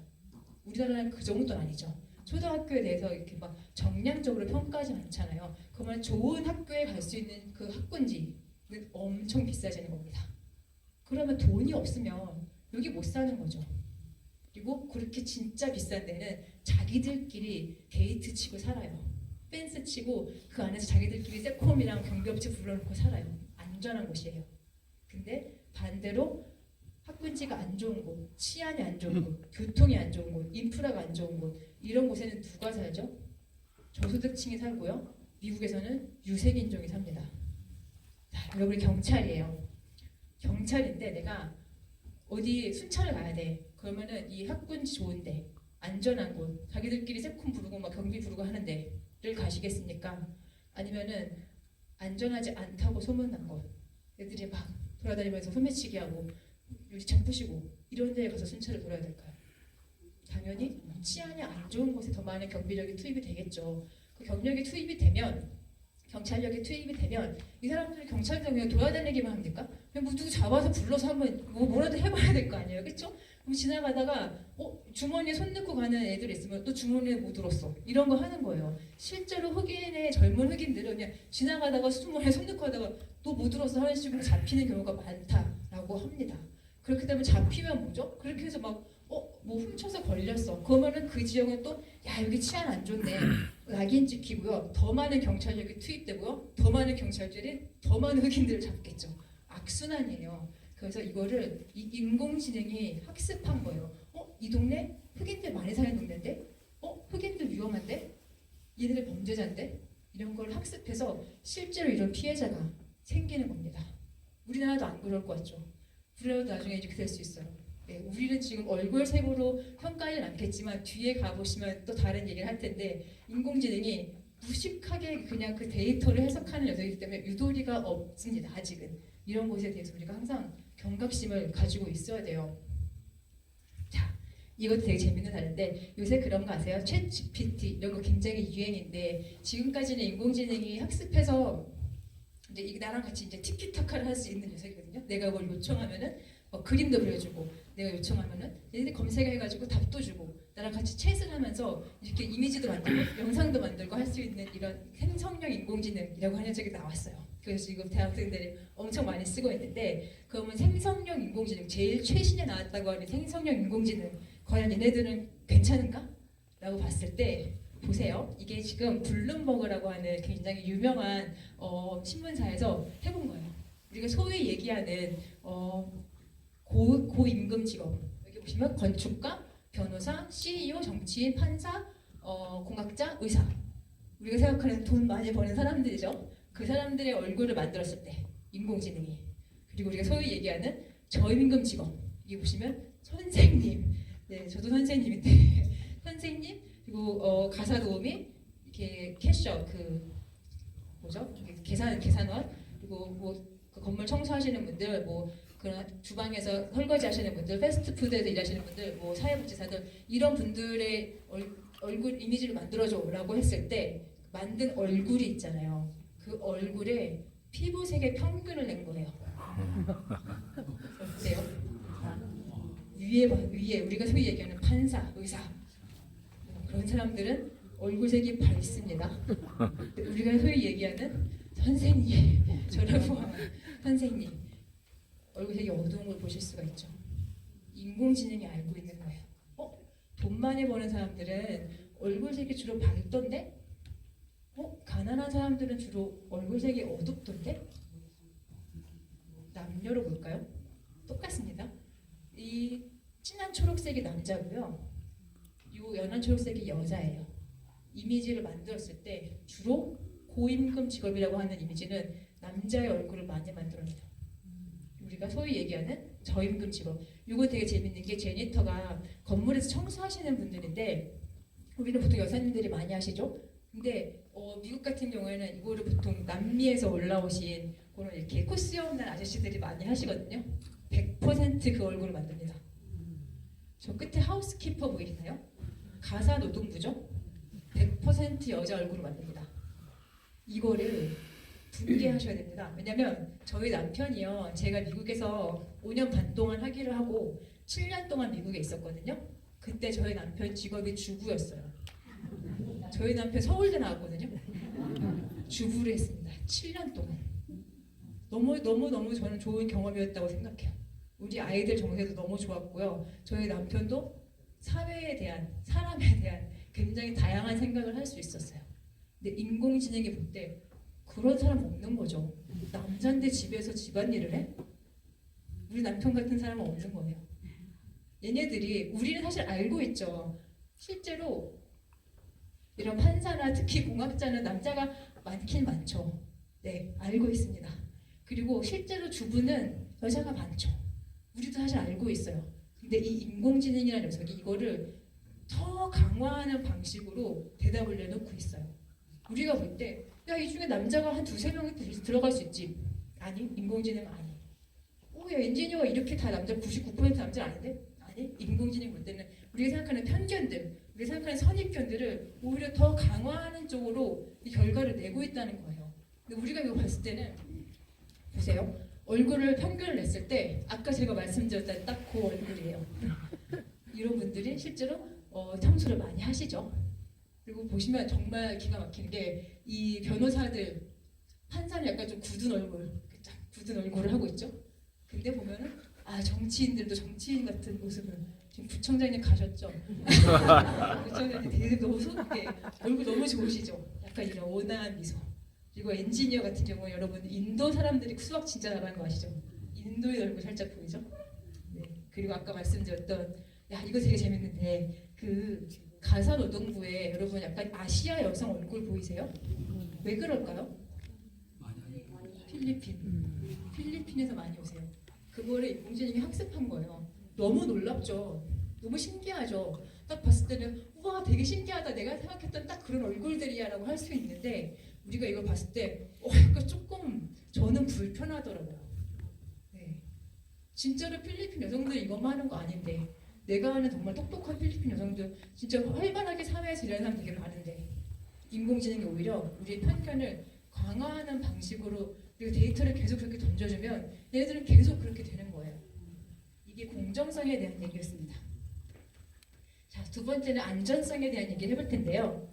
우리나라는 그 정도는 아니죠. 초등학교에 대해서 이렇게 막 정량적으로 평가하지 않잖아요. 그러면 좋은 학교에 갈 수 있는 그 학군지는 엄청 비싸지는 겁니다. 그러면 돈이 없으면 여기 못 사는 거죠. 그리고 그렇게 진짜 비싼 데는 자기들끼리 데이트 치고 살아요. 펜스 치고 그 안에서 자기들끼리 세콤이랑 경비업체 불러놓고 살아요. 안전한 곳이에요. 근데 반대로 학군지가 안 좋은 곳, 치안이 안 좋은 곳, 교통이 안 좋은 곳, 인프라가 안 좋은 곳 이런 곳에는 누가 살죠? 저소득층이 살고요. 미국에서는 유색인종이 삽니다. 자, 여러분이 경찰이에요. 경찰인데 내가 어디 순찰을 가야 돼. 그러면은 이 학군지 좋은데 안전한 곳, 자기들끼리 세콤 부르고 막 경비 부르고 하는 데를 가시겠습니까? 아니면은 안전하지 않다고 소문난 곳, 애들이 막 돌아다니면서 소매치기 하고 유리창 부시고 이런 데에 가서 순찰을 돌아야 될까요? 당연히 치안이 안 좋은 곳에 더 많은 경비력이 투입이 되겠죠. 그 경력이 투입이 되면 경찰력이 투입이 되면 이 사람들이 경찰서 그냥 돌아다니기만 합니까? 그냥 뭐 누구 잡아서 불러서 한번 뭐라도 해봐야 될 거 아니에요, 그렇죠? 그럼 지나가다가 주머니에 손 넣고 가는 애들 있으면 또 주머니에 못 들었어 이런 거 하는 거예요. 실제로 흑인의 젊은 흑인들은 그냥 지나가다가 주머니에 손 넣고 하다가 또 못 들었어 하는 식으로 잡히는 경우가 많다라고 합니다. 그렇게 되면 잡히면 뭐죠? 그렇게 해서 뭐 훔쳐서 걸렸어. 그러면은 그 지역은 또 야 여기 치안 안 좋네. 낙인 찍히고요. 더 많은 경찰력이 투입되고요. 더 많은 경찰들이 더 많은 흑인들을 잡겠죠. 악순환이에요. 그래서 이거를 이 인공지능이 학습한 거예요. 이 동네 흑인들 많이 사는 동네인데? 흑인들 위험한데? 얘네들 범죄자인데? 이런 걸 학습해서 실제로 이런 피해자가 생기는 겁니다. 우리나라도 안 그럴 것 같죠? 우리나라도 나중에 이렇게 될 수 있어요. 네, 우리는 지금 얼굴색으로 평가하진 않겠지만 뒤에 가보시면 또 다른 얘기를 할 텐데 인공지능이 무식하게 그냥 그 데이터를 해석하는 녀석이기 때문에 유도리가 없습니다. 아직은. 이런 것에 대해서 우리가 항상 경각심을 가지고 있어야 돼요. 자, 이것도 되게 재밌는 단어인데 요새 그런 거 아세요? 챗 GPT 이런 거 굉장히 유행인데 지금까지는 인공지능이 학습해서 이제 이 나랑 같이 이제 티키타카를 할 수 있는 녀석이거든요. 내가 뭘 요청하면은 그림도 그려주고 내가 요청하면은 얘네들 검색해가지고 답도 주고 나랑 같이 챗을 하면서 이렇게 이미지도 만들고 영상도 만들고 할 수 있는 이런 생성형 인공지능이라고 하는 적이 나왔어요. 그래서 지금 대학생들이 엄청 많이 쓰고 있는데 그러면 생성형 인공지능 제일 최신에 나왔다고 하는 생성형 인공지능 과연 얘네들은 괜찮은가? 라고 봤을 때 보세요. 이게 지금 블룸버그라고 하는 굉장히 유명한 신문사에서 해본 거예요. 우리가 소위 얘기하는 고임금 직업 여기 보시면 건축가, 변호사, CEO, 정치인, 판사, 공학자, 의사 우리가 생각하는 돈 많이 버는 사람들이죠. 그 사람들의 얼굴을 만들었을 때 인공지능이 그리고 우리가 소위 얘기하는 저임금 직업 여기 보시면 선생님 네 저도 선생님인데 선생님 그리고 가사 도우미 이렇게 캐셔 그 뭐죠 계산원 그리고 뭐 그 건물 청소하시는 분들 뭐 그런 주방에서 설거지 하시는 분들 패스트푸드에서 일하시는 분들 뭐 사회복지사들 이런 분들의 얼굴 이미지를 만들어줘라고 했을 때 만든 얼굴이 있잖아요. 그 얼굴에 피부색의 평균을 낸 거예요. 어때요? 위에 우리가 소위 얘기하는 판사, 의사 그런 사람들은 얼굴색이 밝습니다. 우리가 소위 얘기하는 선생님, 저라고 하는 선생님 얼굴색이 어두운 걸 보실 수가 있죠. 인공지능이 알고 있는 거예요. 돈 많이 버는 사람들은 얼굴색이 주로 밝던데? 가난한 사람들은 주로 얼굴색이 어둡던데? 남녀로 볼까요? 똑같습니다. 이 진한 초록색이 남자고요. 이 연한 초록색이 여자예요. 이미지를 만들었을 때 주로 고임금 직업이라고 하는 이미지는 남자의 얼굴을 많이 만들어냅니다. 우리가 소위 얘기하는 저임금 직업. 이거 되게 재밌는 게 제니터가 건물에서 청소하시는 분들인데 우리는 보통 여사님들이 많이 하시죠. 근데 미국 같은 경우에는 이거를 보통 남미에서 올라오신 그런 이렇게 코스 없는 아저씨들이 많이 하시거든요. 100% 그 얼굴을 만듭니다. 저 끝에 하우스키퍼 보이시나요? 가사 노동부죠. 100% 여자 얼굴을 만듭니다. 이거를 분개하셔야 됩니다. 왜냐면 저희 남편이요. 제가 미국에서 5년 반 동안 하기를 하고 7년 동안 미국에 있었거든요. 그때 저희 남편 직업이 주부였어요. 저희 남편 서울대 나왔거든요. 주부를 했습니다. 7년 동안. 너무 저는 좋은 경험이었다고 생각해요. 우리 아이들 정서도 너무 좋았고요. 저희 남편도 사회에 대한, 사람에 대한 굉장히 다양한 생각을 할 수 있었어요. 근데 인공지능이 볼 때 그런 사람 없는 거죠. 남잔데 집에서 집안일을 해? 우리 남편 같은 사람은 없는 거예요. 얘네들이, 우리는 사실 알고 있죠. 실제로 이런 판사나 특히 공학자는 남자가 많긴 많죠. 네, 알고 있습니다. 그리고 실제로 주부는 여자가 많죠. 우리도 사실 알고 있어요. 근데 이 인공지능이라는 녀석이 이거를 더 강화하는 방식으로 대답을 내놓고 있어요. 우리가 볼 때, 야, 이 중에 남자가 한 두세 명이 들어갈 수 있지. 아니, 인공지능은 아니. 오, 야, 엔지니어가 이렇게 다 남자, 99% 남자 아닌데? 아니, 인공지능 볼 때는 우리가 생각하는 편견들, 우리가 생각하는 선입견들을 오히려 더 강화하는 쪽으로 이 결과를 내고 있다는 거예요. 근데 우리가 이거 봤을 때는, 보세요. 얼굴을 평균을 냈을 때 아까 제가 말씀드렸던 딱 그 얼굴이에요. 이런 분들이 실제로 청소를 많이 하시죠. 그리고 보시면 정말 기가 막히는 게 이 변호사들, 판사는 약간 좀 굳은 얼굴, 굳은 얼굴을 하고 있죠. 근데 보면은 정치인들도 정치인 같은 모습을, 지금 부청장님 가셨죠. 부청장님 되게 너무 얼굴 너무 좋으시죠. 약간 이런 온화한 미소. 그리고 엔지니어 같은 경우 여러분 인도 사람들이 수학 진짜 잘하는 거 아시죠? 인도의 얼굴 살짝 보이죠? 네. 그리고 아까 말씀드렸던, 야, 이거 되게 재밌는데 그 가사노동부에 여러분 약간 아시아 여성 얼굴 보이세요? 왜 그럴까요? 필리핀에서 많이 오세요. 그거를 인공지능이 학습한 거예요. 너무 놀랍죠? 너무 신기하죠? 딱 봤을 때는 우와 되게 신기하다, 내가 생각했던 딱 그런 얼굴들이야 라고 할 수 있는데, 우리가 이걸 봤을 때 약간 조금 저는 불편하더라고요. 네. 진짜로 필리핀 여성들 이것만 하는 거 아닌데, 내가 아는 정말 똑똑한 필리핀 여성들 진짜 활발하게 사회에서 일하는 사람 되게 많은데, 인공지능이 오히려 우리의 편견을 강화하는 방식으로 우리가 데이터를 계속 그렇게 던져주면 얘네들은 계속 그렇게 되는 거예요. 이게 공정성에 대한 얘기였습니다. 자, 두 번째는 안전성에 대한 얘기를 해볼 텐데요.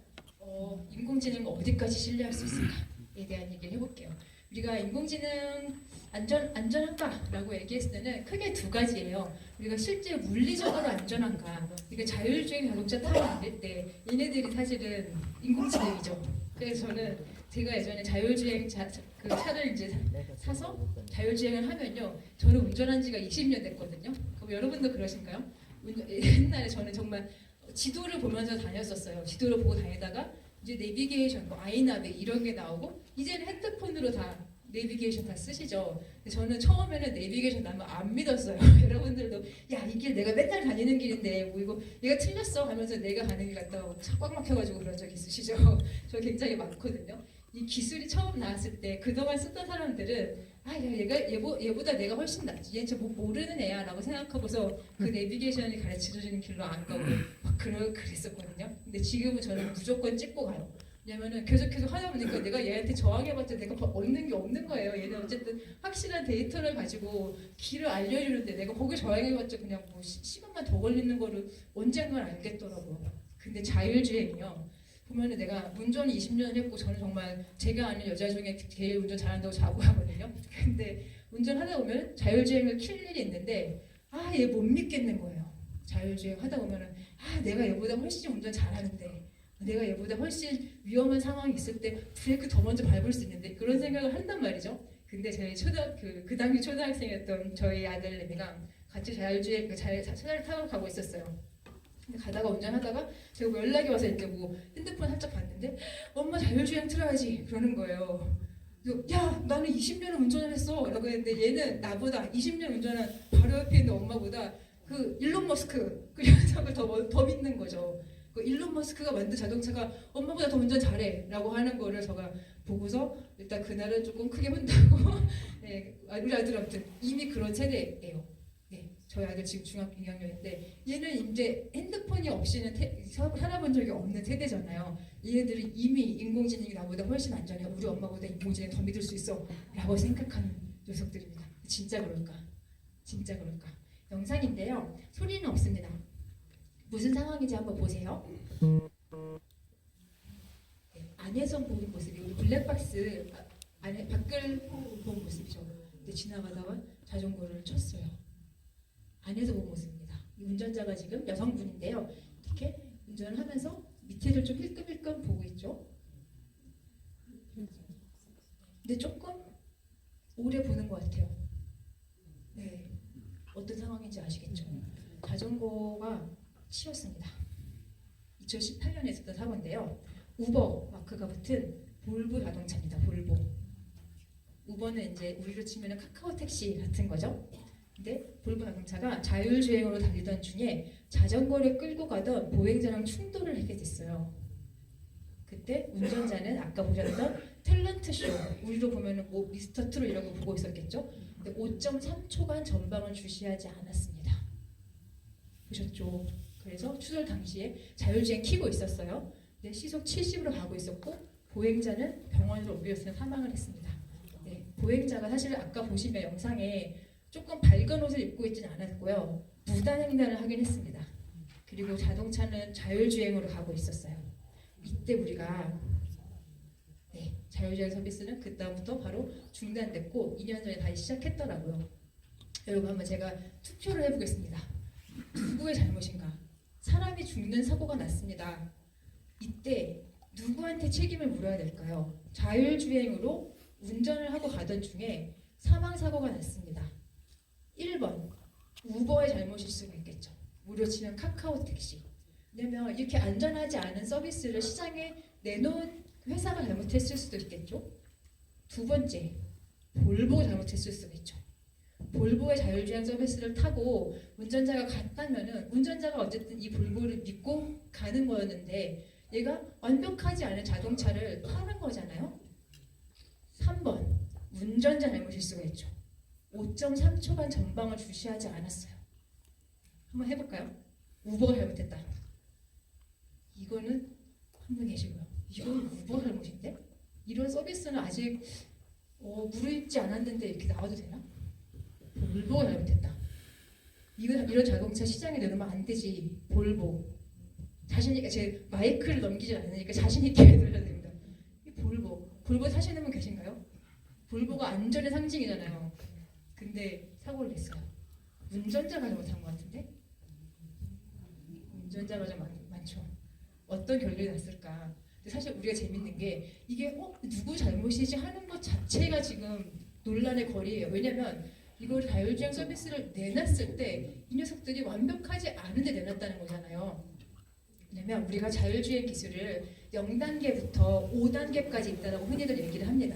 인공지능을 어디까지 신뢰할 수 있을까에 대한 얘기를 해볼게요. 우리가 인공지능 안전한가라고 얘기했을 때는 크게 두 가지예요. 우리가 실제 물리적으로 안전한가, 이게 자율주행 자동차 타고 다닐 때 얘네들이 사실은 인공지능이죠. 그래서 저는 제가 예전에 자율주행 그 차를 이제 사서 자율주행을 하면요, 저는 운전한 지가 20년 됐거든요. 그럼 여러분도 그러신가요? 옛날에 저는 정말 지도를 보면서 다녔었어요. 지도를 보고 다니다가 이제 내비게이션, 뭐 아이나비 이런 게 나오고, 이제는 핸드폰으로 다 내비게이션 다 쓰시죠. 저는 처음에는 내비게이션 나면 안 믿었어요. 여러분들도 야, 이 길 내가 맨날 다니는 길인데 뭐 이거 얘가 틀렸어 하면서 내가 가는 길 갔다가 차 꽉 막혀가지고 그런 적 있으시죠? 저 굉장히 많거든요. 이 기술이 처음 나왔을 때 그동안 쓰던 사람들은 야, 얘보다 내가 훨씬 낫지, 얘는 뭐 모르는 애야 라고 생각하고서 그 내비게이션이 가르쳐주는 길로 안 가고 막 그랬었거든요. 근데 지금은 저는 무조건 찍고 가요. 왜냐면은 계속 하다 보니까 내가 얘한테 저항해봤자 내가 얻는 게 없는 거예요. 얘는 어쨌든 확실한 데이터를 가지고 길을 알려주는데 내가 거기 저항해봤자 그냥 뭐 시간만 더 걸리는 거를 언젠간 알겠더라고요. 근데 자율주행이요, 보면은 내가 운전 20년을 했고, 저는 정말 제가 아는 여자 중에 제일 운전 잘한다고 자부하거든요. 근데 운전하다 보면 자율주행을 킬 일이 있는데 얘 못 믿겠는 거예요. 자율주행 하다 보면은 내가 얘보다 훨씬 운전 잘하는데, 내가 얘보다 훨씬 위험한 상황이 있을 때 브레이크 더 먼저 밟을 수 있는데, 그런 생각을 한단 말이죠. 근데 저희 그 당시 초등학생이었던 저희 아들내미가 같이 자율주행 차를 타고 가고 있었어요. 근데 가다가 운전하다가 제가 뭐 연락이 와서 이제 뭐 핸드폰 살짝 봤는데 엄마 자율주행 틀어야지 그러는 거예요. 그래서 야, 나는 20년을 운전을 했어 라고 했는데, 얘는 나보다 20년 운전한 바로 옆에 있는 엄마보다 그 일론 머스크 그 녀석을 더 믿는 거죠. 그 일론 머스크가 만든 자동차가 엄마보다 더 운전 잘해 라고 하는 거를 제가 보고서 일단 그날은 조금 크게 혼나고 네, 우리 아들 아무튼 이미 그런 세대예요. 네, 저희 아들 지금 중학교 2학년인데 얘는 이제 핸드폰이 없이는 살아본 적이 없는 세대잖아요. 얘네들은 이미 인공지능이 나보다 훨씬 안전해, 우리 엄마보다 인공지능 더 믿을 수 있어 라고 생각하는 녀석들입니다. 진짜 그럴까? 진짜 그럴까? 영상인데요, 소리는 없습니다. 무슨 상황인지 한번 보세요. 네, 안에서 보는 모습이 우리 블랙박스 안에 밖을 본 모습이죠. 근데 지나가다가 자전거를 쳤어요. 안에서 본 모습입니다. 이 운전자가 지금 여성분인데요. 이렇게 운전을 하면서 밑에를 좀 힐끔힐끔 보고 있죠. 근데 조금 오래 보는 것 같아요. 네, 어떤 상황인지 아시겠죠? 자전거가 치였습니다. 2018년에 있었던 사고인데요. 우버 마크가 붙은 볼보 자동차입니다. 볼보. 우버는 이제 우리로 치면 카카오 택시 같은 거죠. 근데 볼보 자동차가 자율주행으로 달리던 중에 자전거를 끌고 가던 보행자랑 충돌을 하게 됐어요. 그때 운전자는 아까 보셨던 탤런트 쇼, 우리로 보면은 뭐 미스터 트롯 이런 거 보고 있었겠죠. 근데 5.3초간 전방을 주시하지 않았습니다. 보셨죠? 그래서 추돌 당시에 자율주행 켜고 있었어요. 근데 시속 70으로 가고 있었고 보행자는 병원으로 옮겨져서 사망을 했습니다. 네, 보행자가 사실 아까 보시면 영상에 조금 밝은 옷을 입고 있지는 않았고요. 무단횡단을 하긴 했습니다. 그리고 자동차는 자율주행으로 가고 있었어요. 이때 우리가 자율주행 서비스는 그 다음부터 바로 중단됐고 2년 전에 다시 시작했더라고요. 여러분 한번 제가 투표를 해보겠습니다. 누구의 잘못인가? 사람이 죽는 사고가 났습니다. 이때 누구한테 책임을 물어야 될까요? 자율주행으로 운전을 하고 가던 중에 사망사고가 났습니다. 1번 우버의 잘못일 수가 있겠죠. 우리로 치면 카카오 택시. 왜냐면 이렇게 안전하지 않은 서비스를 시장에 내놓은 회사가 잘못했을 수도 있겠죠. 두 번째 볼보가 잘못했을 수도 있죠. 볼보의 자율주행 서비스를 타고 운전자가 갔다면은 운전자가 어쨌든 이 볼보를 믿고 가는 거였는데 얘가 완벽하지 않은 자동차를 타는 거잖아요. 3번 운전자 잘못일 수가 있죠. 5.3초간 전방을 주시하지 않았어요. 한번 해볼까요? 우버가 잘못했다. 이거는 한 분 계시고요. 이건 우버 잘못인데? 이런 서비스는 아직 무르익지 않았는데 이렇게 나와도 되나? 볼보가 잘못했다. 이런 자동차 시장에 내놓으면 안 되지. 볼보. 자신있게 제 마이크를 넘기지 않으니까 자신있게 해드려야 됩니다. 이 볼보 타시는 분 계신가요? 볼보가 안전의 상징이잖아요. 근데 사고를 냈어요. 운전자가 잘못한 것 같은데? 운전자가 좀 많죠. 어떤 결론이 났을까? 근데 사실 우리가 재밌는 게 이게 누구 잘못이지 하는 것 자체가 지금 논란의 거리예요. 왜냐면 이걸 자율주행 서비스를 내놨을 때 이 녀석들이 완벽하지 않은데 내놨다는 거잖아요. 왜냐면 우리가 자율주행 기술을 0단계부터 5단계까지 있다고 흔히들 얘기를 합니다.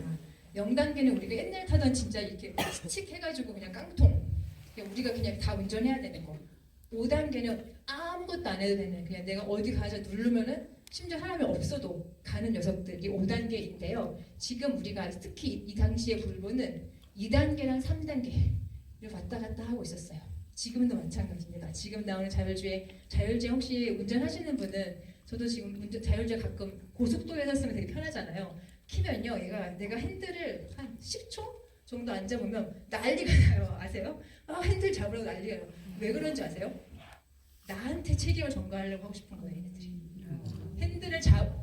0단계는 우리가 옛날에 타던 진짜 이렇게 스틱 해가지고 그냥 깡통 우리가 그냥 다 운전해야 되는 거. 5단계는 아무것도 안 해도 되는 그냥 내가 어디 가서 누르면은 심지어 사람이 없어도 가는 녀석들이 5단계인데요. 지금 우리가 특히 이 당시의 볼보는 2단계랑 3단계를 왔다 갔다 하고 있었어요. 지금도 마찬가지입니다. 지금 나오는 자율주행 혹시 운전하시는 분은 저도 지금 자율주행 가끔 고속도로에서 쓰면 되게 편하잖아요. 키면요, 내가 핸들을 한 10초 정도 안 잡으면 난리가 나요. 아세요? 핸들 잡으려고 난리가 나요. 왜 그런지 아세요? 나한테 책임을 전가하려고 하고 싶은 거예요, 얘네들이.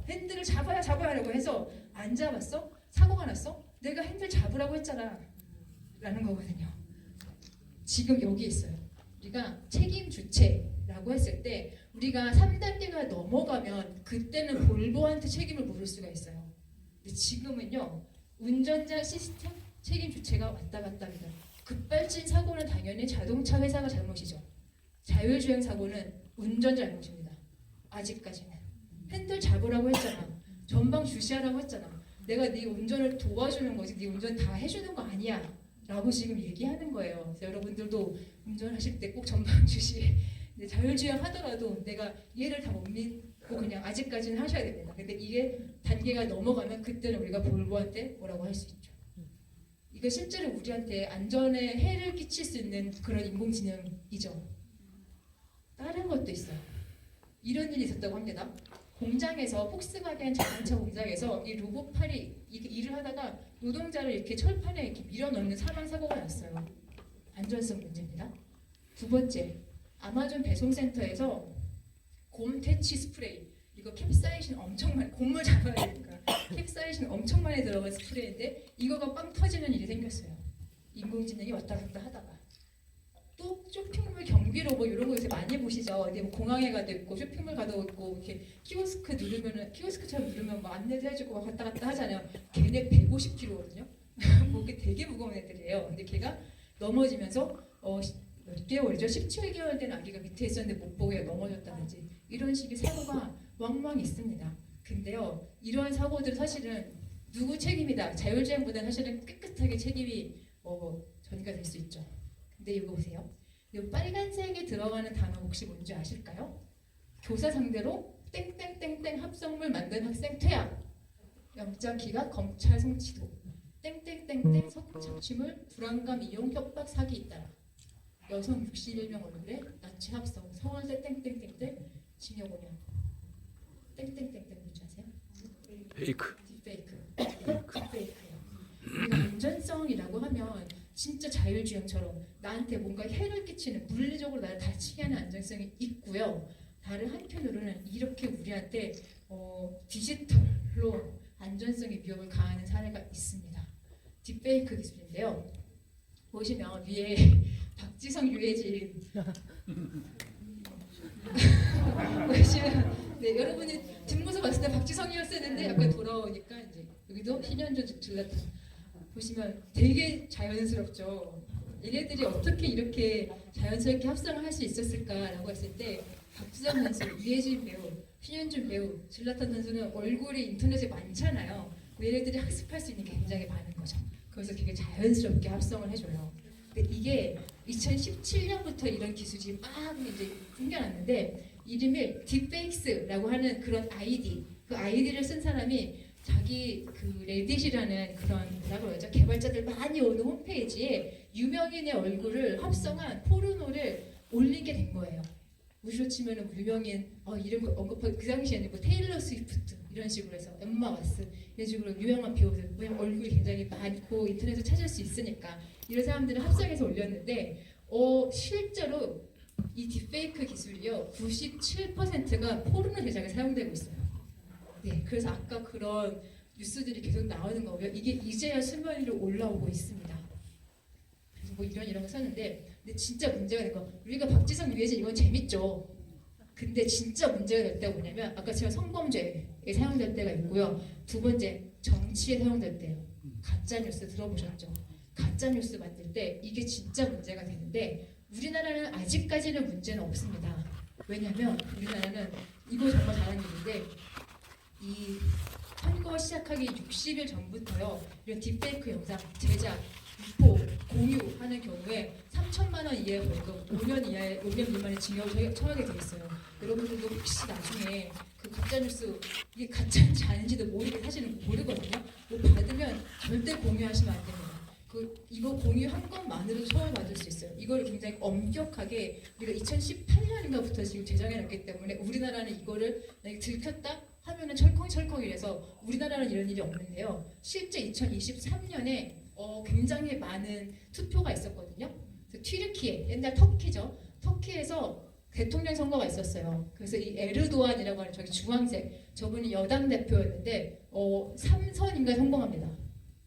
핸들을 잡아야 하려고 해서 안 잡았어? 사고가 났어? 내가 핸들 잡으라고 했잖아. 라는 거거든요. 지금 여기 있어요. 우리가 책임 주체라고 했을 때 우리가 3단계가 넘어가면 그때는 볼보한테 책임을 물을 수가 있어요. 근데 지금은요. 운전자 시스템 책임 주체가 왔다 갔다 합니다. 급발진 사고는 당연히 자동차 회사가 잘못이죠. 자율주행 사고는 운전자 잘못입니다. 아직까지는. 핸들 잡으라고 했잖아. 전방 주시하라고 했잖아. 내가 네 운전을 도와주는 거지 네 운전 다 해주는 거 아니야 라고 지금 얘기하는 거예요. 그래서 여러분들도 운전하실 때 꼭 전방 주시 자율주행 하더라도 내가 얘를 다 못 믿고 그냥 아직까지는 하셔야 됩니다. 근데 이게 단계가 넘어가면 그때는 우리가 볼보한테 뭐라고 할 수 있죠. 이거 실제로 우리한테 안전에 해를 끼칠 수 있는 그런 인공지능이죠. 다른 것도 있어요. 이런 일이 있었다고 합니다. 공장에서 폭스바겐 자동차 공장에서 이 로봇팔이 일을 하다가 노동자를 이렇게 철판에 이렇게 밀어넣는 사망 사고가 났어요. 안전성 문제입니다. 두 번째, 아마존 배송센터에서 곰 퇴치 스프레이. 이거 캡사이신 엄청 많이 곰을 잡아야 되니까 캡사이신 엄청 많이 들어간 스프레이인데 이거가 빵 터지는 일이 생겼어요. 인공지능이 왔다 갔다 하다가 또 쇼핑몰 경비로 뭐 이런 거 요새 많이 보시죠. 어디 뭐 공항에 가도 있고 쇼핑몰 가도 있고 이렇게 키오스크 누르면은 키오스크처럼 누르면 뭐 안내도 해주고 막 왔다 갔다 하잖아요. 걔네 150kg거든요. 목이 되게 무거운 애들이에요. 근데 걔가 넘어지면서 몇 개월이죠? 17개월 된 아기가 밑에 있었는데 못 보게 넘어졌다든지 이런 식의 사고가 왕왕 있습니다. 근데요, 이러한 사고들은 사실은 누구 책임이다. 자율주행보다는 사실은 깨끗하게 책임이 전이가 될 수 있죠. 근데 이거 보세요. 이 빨간색에 들어가는 단어 혹시 뭔지 아실까요? 교사 상대로 땡땡땡땡 합성물 만든 학생 퇴학, 영장 기각 검찰 송치도, 땡땡땡땡 성착취물 불안감 이용 협박 사기 잇따라 여성 61명 얼굴에 나치 합성 서울대 땡땡땡땡 징역 5년. 땡땡땡땡 뭔지 아세요? 페이크. 딥페이크. 딥페이크예요. 우리가 안전성이라고 하면 진짜 자율주행처럼 나한테 뭔가 해를 끼치는 물리적으로 나를 다치게 하는 안전성이 있고요. 다른 한편으로는 이렇게 우리한테 디지털로 안전성의 위협을 가하는 사례가 있습니다. 딥페이크 기술인데요. 보시면 위에 박지성 유해진 보시면 네, 여러분이 뒷모습 봤을 때 박지성이었었는데 약간 돌아오니까 이제 여기도 신현주 질렀다. 보시면 되게 자연스럽죠. 얘네들이 어떻게 이렇게 자연스럽게 합성을 할 수 있었을까라고 했을 때 박지성 선수, 유해진 배우, 신현준 배우, 질라탄 선수는 얼굴이 인터넷에 많잖아요. 얘네들이 학습할 수 있는 게 굉장히 많은 거죠. 그래서 되게 자연스럽게 합성을 해줘요. 근데 이게 2017년부터 이런 기술이 막 이제 생겨났는데 이름을 딥페이스라고 하는 그런 아이디, 그 아이디를 쓴 사람이 자기 그 레딧이라는 그런 뭐라고 그러죠? 개발자들 많이 오는 홈페이지에 유명인의 얼굴을 합성한 포르노를 올리게 된 거예요. 우리로 치면은 유명인 이름 언급한 그 당시에는 뭐 테일러 스위프트 이런 식으로 해서 엠마 왓슨 이런 식으로 유명한 배우들 왜냐면 얼굴이 굉장히 많고 인터넷에서 찾을 수 있으니까 이런 사람들을 합성해서 올렸는데 실제로 이 딥페이크 기술이요 97%가 포르노 제작에 사용되고 있어요. 네, 그래서 아까 그런 뉴스들이 계속 나오는 거고요. 이게 이제야 수면 위로 올라오고 있습니다. 그래서 뭐 이런 거 썼는데 근데 진짜 문제가 된 거 우리가 박지성 유해진 이건 재밌죠. 근데 진짜 문제가 될 때가 뭐냐면 아까 제가 성범죄에 사용될 때가 있고요. 두 번째 정치에 사용될 때요. 가짜 뉴스 들어보셨죠? 가짜 뉴스 만들 때 이게 진짜 문제가 되는데 우리나라는 아직까지는 문제는 없습니다. 왜냐하면 우리나라는 이거 정말 잘하는 일인데 이 선거 시작하기 60일 전부터요 이런 딥페이크 영상 제작, 유포, 공유하는 경우에 3천만 원 이하의 벌금, 5년 미만의 징역을 처하게 돼 있어요. 여러분들도 혹시 나중에 그 가짜 뉴스 이게 가짜인지 아닌지도 사실은 모르거든요. 뭐 받으면 절대 공유하시면 안 됩니다. 이거 공유한 것만으로도 처벌받을 수 있어요. 이거를 굉장히 엄격하게 우리가 2018년인가부터 지금 제정해놨기 때문에 우리나라는 이거를 만약에 들켰다 하면은 철컹철컹이래서 우리나라는 이런 일이 없는데요. 실제 2023년에 굉장히 많은 투표가 있었거든요. 튀르키예, 옛날 터키죠. 터키에서 대통령 선거가 있었어요. 그래서 이 에르도안이라고 하는 저기 주황색 저분이 여당 대표였는데 3선인가 성공합니다.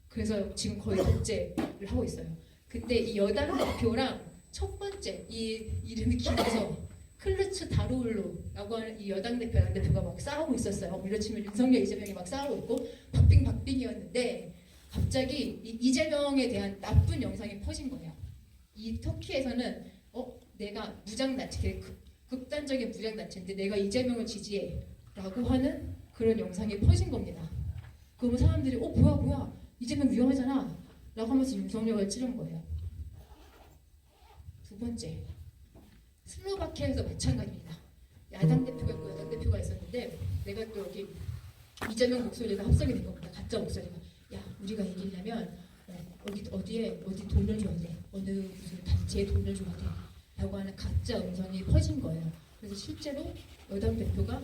그래서 지금 거의 독재를 하고 있어요. 근데 이 여당 대표랑 첫 번째 이 이름이 길어서 클루츠 다루울루라고 하는 이 여당 대표가 막 싸우고 있었어요. 물론 치면 윤석열, 이재명이 막 싸우고 있고 박빙이었는데 갑자기 이 이재명에 대한 나쁜 영상이 퍼진 거예요. 이 터키에서는 내가 무장단체, 극단적인 무장단체인데 내가 이재명을 지지해라고 하는 그런 영상이 퍼진 겁니다. 그러면 사람들이 뭐야 이재명 위험하잖아 라고 하면서 윤석열을 찌른 거예요. 두 번째 슬로바키아에서 마찬가지입니다. 야당 대표가 있고 여당 대표가 있었는데 내가 또 여기 이재명 목소리가 합성이 된 겁니다. 가짜 목소리가 우리가 이기려면 어디 돈을 줘야 돼. 어느 무슨 단체에 돈을 줘야 돼. 라고 하는 가짜 음성이 퍼진 거예요. 그래서 실제로 여당 대표가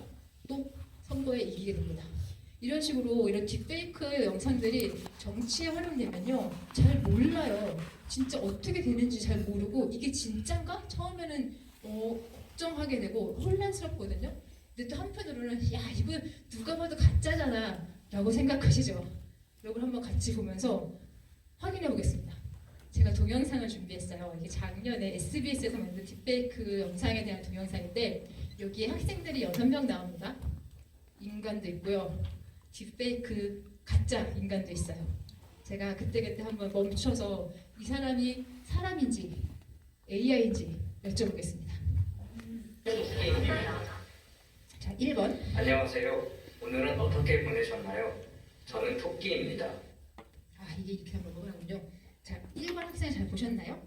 또 선거에 이기게 됩니다. 이런 식으로 이런 딥페이크 영상들이 정치에 활용되면요 잘 몰라요. 진짜 어떻게 되는지 잘 모르고 이게 진짠가? 처음에는 걱정하게 되고 혼란스럽거든요. 근데 또 한편으로는 이거 누가 봐도 가짜잖아 라고 생각하시죠. 여러분 한번 같이 보면서 확인해 보겠습니다. 제가 동영상을 준비했어요. 이게 작년에 SBS에서 만든 딥페이크 영상에 대한 동영상인데 여기에 학생들이 6명 나옵니다. 인간도 있고요. 딥페이크 가짜 인간도 있어요. 제가 그때그때 한번 멈춰서 이 사람이 사람인지 AI인지 여쭤보겠습니다. 자, 1번. 안녕하세요. 오늘은 어떻게 보내셨나요? 저는 토끼입니다. 아, 이게 이렇게 한번 보는군요. 자, 1번 학생 잘 보셨나요?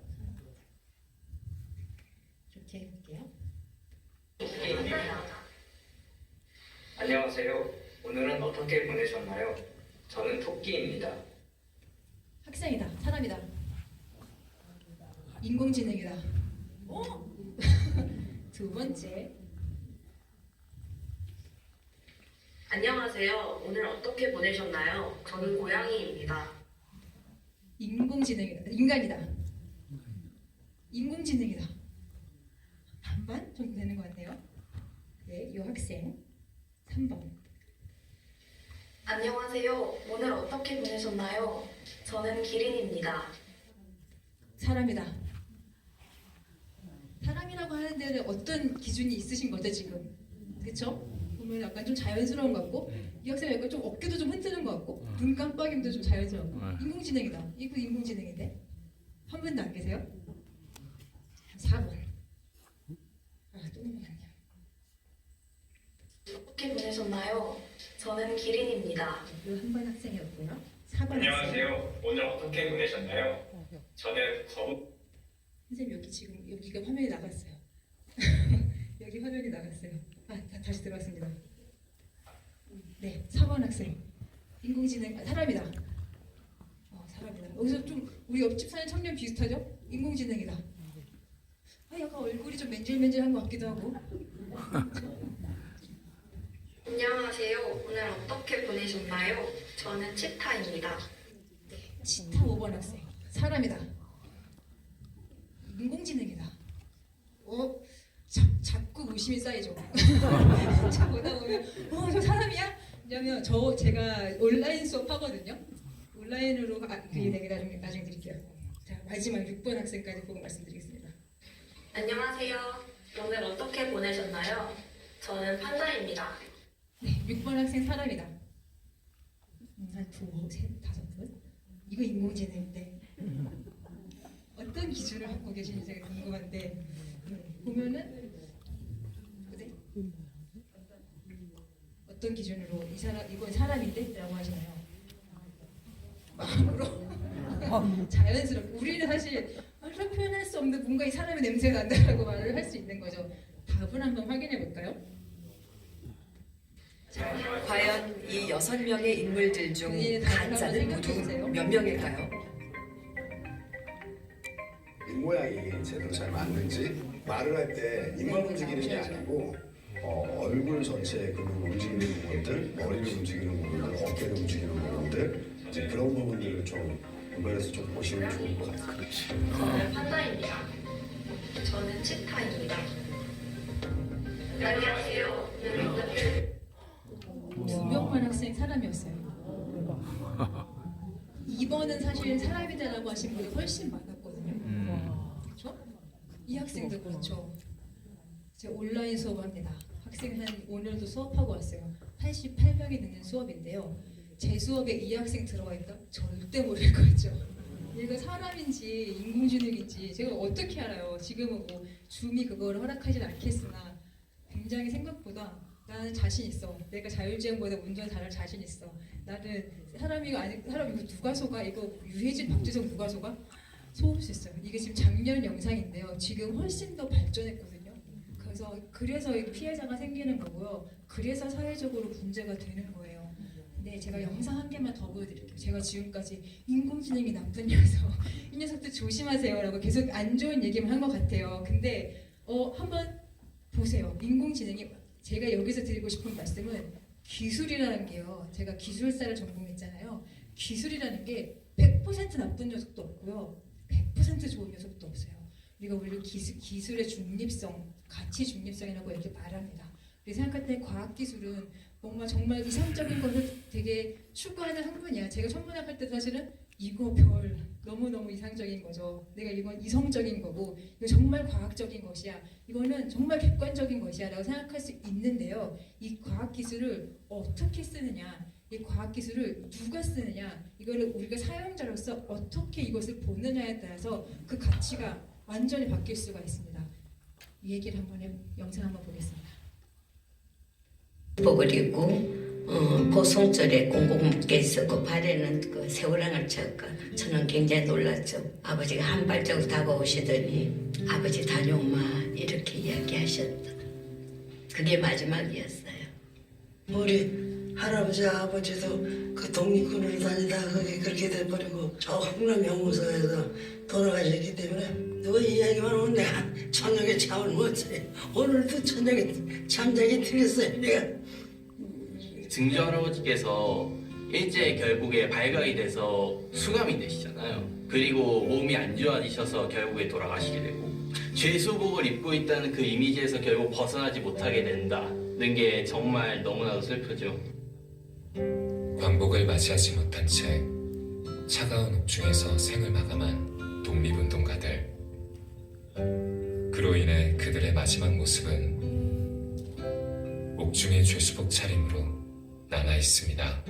이렇게 해볼게요. 안녕하세요. 오늘은 어떻게 보내셨나요? 저는 토끼입니다. 학생이다. 사람이다. 인공지능이다. 어? 두 번째. 안녕하세요. 오늘 어떻게 보내셨나요? 저는 고양이입니다. 인공지능이다. 인간이다. 인공지능이다. 반반 정도 되는 것 같네요. 네, 이 학생 3번. 안녕하세요. 오늘 어떻게 보내셨나요? 저는 기린입니다. 사람이다. 사람이라고 하는 데는 어떤 기준이 있으신 거죠 지금? 그렇죠? 보면 약간 좀 자연스러운 것 같고 이 학생 약간 좀 어깨도 좀 흔드는 것 같고 눈 깜빡임도 좀 자연스러운 거. 인공지능이다. 이거 인공지능인데 한 분도 안 계세요? 4번. 아, 또 넘어갔네요. 어떻게 보내셨나요? 저는 기린입니다. 이거 한 번 학생이었고요. 4번 학생. 안녕하세요. 오늘 어떻게 보내셨나요? 저는 거북 선생님 여기 지금 여기가 화면이 나갔어요. 여기 화면이 나갔어요. 다시 들어왔습니다. 네, 4번 학생. 인공지능 사람이다. 사람이다. 여기서 좀 우리 옆집 사는 청년 비슷하죠? 인공지능이다. 약간 얼굴이 좀 맨질맨질한 것 같기도 하고. 안녕하세요. 오늘 어떻게 보내셨나요? 저는 치타입니다. 치타 5번 학생. 사람이다. 인공지능이다. 자꾸 의심이 쌓이죠. 자, 보다 보면 저 사람이야? 왜냐면 제가 온라인 수업 하거든요. 온라인으로 그 얘기 나중에 드릴게요. 자, 마지막 6번 학생까지 보고 말씀드리겠습니다. 안녕하세요. 오늘 어떻게 보내셨나요? 저는 판다입니다. 네, 6번 학생 사람이다. 한 두, 셋, 5분? 이거 인공지능인데 어떤 기준을 갖고 계신지 제가 궁금한데 보면은 네? 어떤 기준으로 이건 사람인데? 라고 하시나요? 마음으로 자연스럽게 우리는 사실 말로 표현할 수 없는 뭔가 이 사람의 냄새가 난다라고 말을 할 수 있는 거죠. 답을 한번 확인해 볼까요? 과연 이 6명의 인물들 중 가짜는 모두 몇 명일까요? 입모양이 제대로 잘 맞는지 말을 할 때 입만 움직이는 게 아니고 얼굴 전체 그 움직이는 부분들, 머리를 움직이는 부분들, 어깨를 움직이는 부분들 이제 그런 부분들을 좀 구별해서 좀 보시면 좋을 것 같아요. 저는 판다입니다. 저는 치타입니다. 안녕하세요. 오늘 어떻게 2명만 학생 사람이었어요. 2번은 사실 사람이다라고 하신 분이 훨씬 많았거든요. 그렇죠? 이 학생도 그렇죠. 제가 온라인 수업합니다. 학생 오늘도 수업하고 왔어요. 88명이 듣는 수업인데요. 제 수업에 이 학생 들어가 있다? 절대 모를 거죠. 얘가 사람인지 인공지능인지 제가 어떻게 알아요? 지금은 뭐 줌이 그거를 허락하진 않겠으나 굉장히 생각보다 나는 자신 있어. 내가 자율주행보다 운전 잘할 자신 있어. 나는 사람 이거 누가 속아? 이거 유해진, 박지성 누가 속아? 속을 수 있어요. 이게 지금 작년 영상인데요. 지금 훨씬 더 발전했거든요. 그래서 피해자가 생기는 거고요. 그래서 사회적으로 문제가 되는 거예요. 근데 제가 영상 한 개만 더 보여드릴게요. 제가 지금까지 인공지능이 나쁜 녀석, 이 녀석들 조심하세요라고 계속 안 좋은 얘기만 한 것 같아요. 근데 한번 보세요. 인공지능이 제가 여기서 드리고 싶은 말씀은 기술이라는 게요. 제가 기술사를 전공했잖아요. 기술이라는 게 100% 나쁜 녀석도 없고요. 100% 좋은 녀석도 없어요. 우리가 원래 기술의 중립성, 가치 중립성이라고 이렇게 말합니다. 우리 생각할 때 과학기술은 뭔가 정말 이상적인 것을 되게 추구하는 학문이야. 제가 천문학 할 때 사실은 이거 별 너무너무 이상적인 거죠. 내가 이건 이성적인 거고 이거 정말 과학적인 것이야. 이거는 정말 객관적인 것이야 라고 생각할 수 있는데요. 이 과학기술을 어떻게 쓰느냐, 이 과학기술을 누가 쓰느냐, 이거를 우리가 사용자로서 어떻게 이것을 보느냐에 따라서 그 가치가 완전히 바뀔 수가 있습니다. 이 얘기를 영상 한번 보겠습니다. 복을 입고 보송절에 공공께 있었고 발에는 그 새우랑을 쳤고 저는 굉장히 놀랐죠. 아버지가 한 발자국 다가오시더니 아버지 다녀오마 이렇게 이야기하셨다. 그게 마지막이었어요. 우리 할아버지 아버지도 그 독립군으로 다니다 거기 그렇게 돼버리고 저 흥남 연구소에서 돌아가셨기 때문에 누가 이야기만 하면 내가 저녁에 잠을 못 자요. 오늘도 저녁에 잠자기 틀렸어요. 내가 증조 할아버지께서 일제 결국에 발각이 돼서 수감이 되시잖아요. 그리고 몸이 안 좋아지셔서 결국에 돌아가시게 되고 죄수복을 입고 있다는 그 이미지에서 결국 벗어나지 못하게 된다는 게 정말 너무나도 슬프죠. 광복을 맞이하지 못한 채 차가운 옥중에서 생을 마감한 독립운동가들. 그로 인해 그들의 마지막 모습은 옥중의 죄수복 차림으로 남아 있습니다.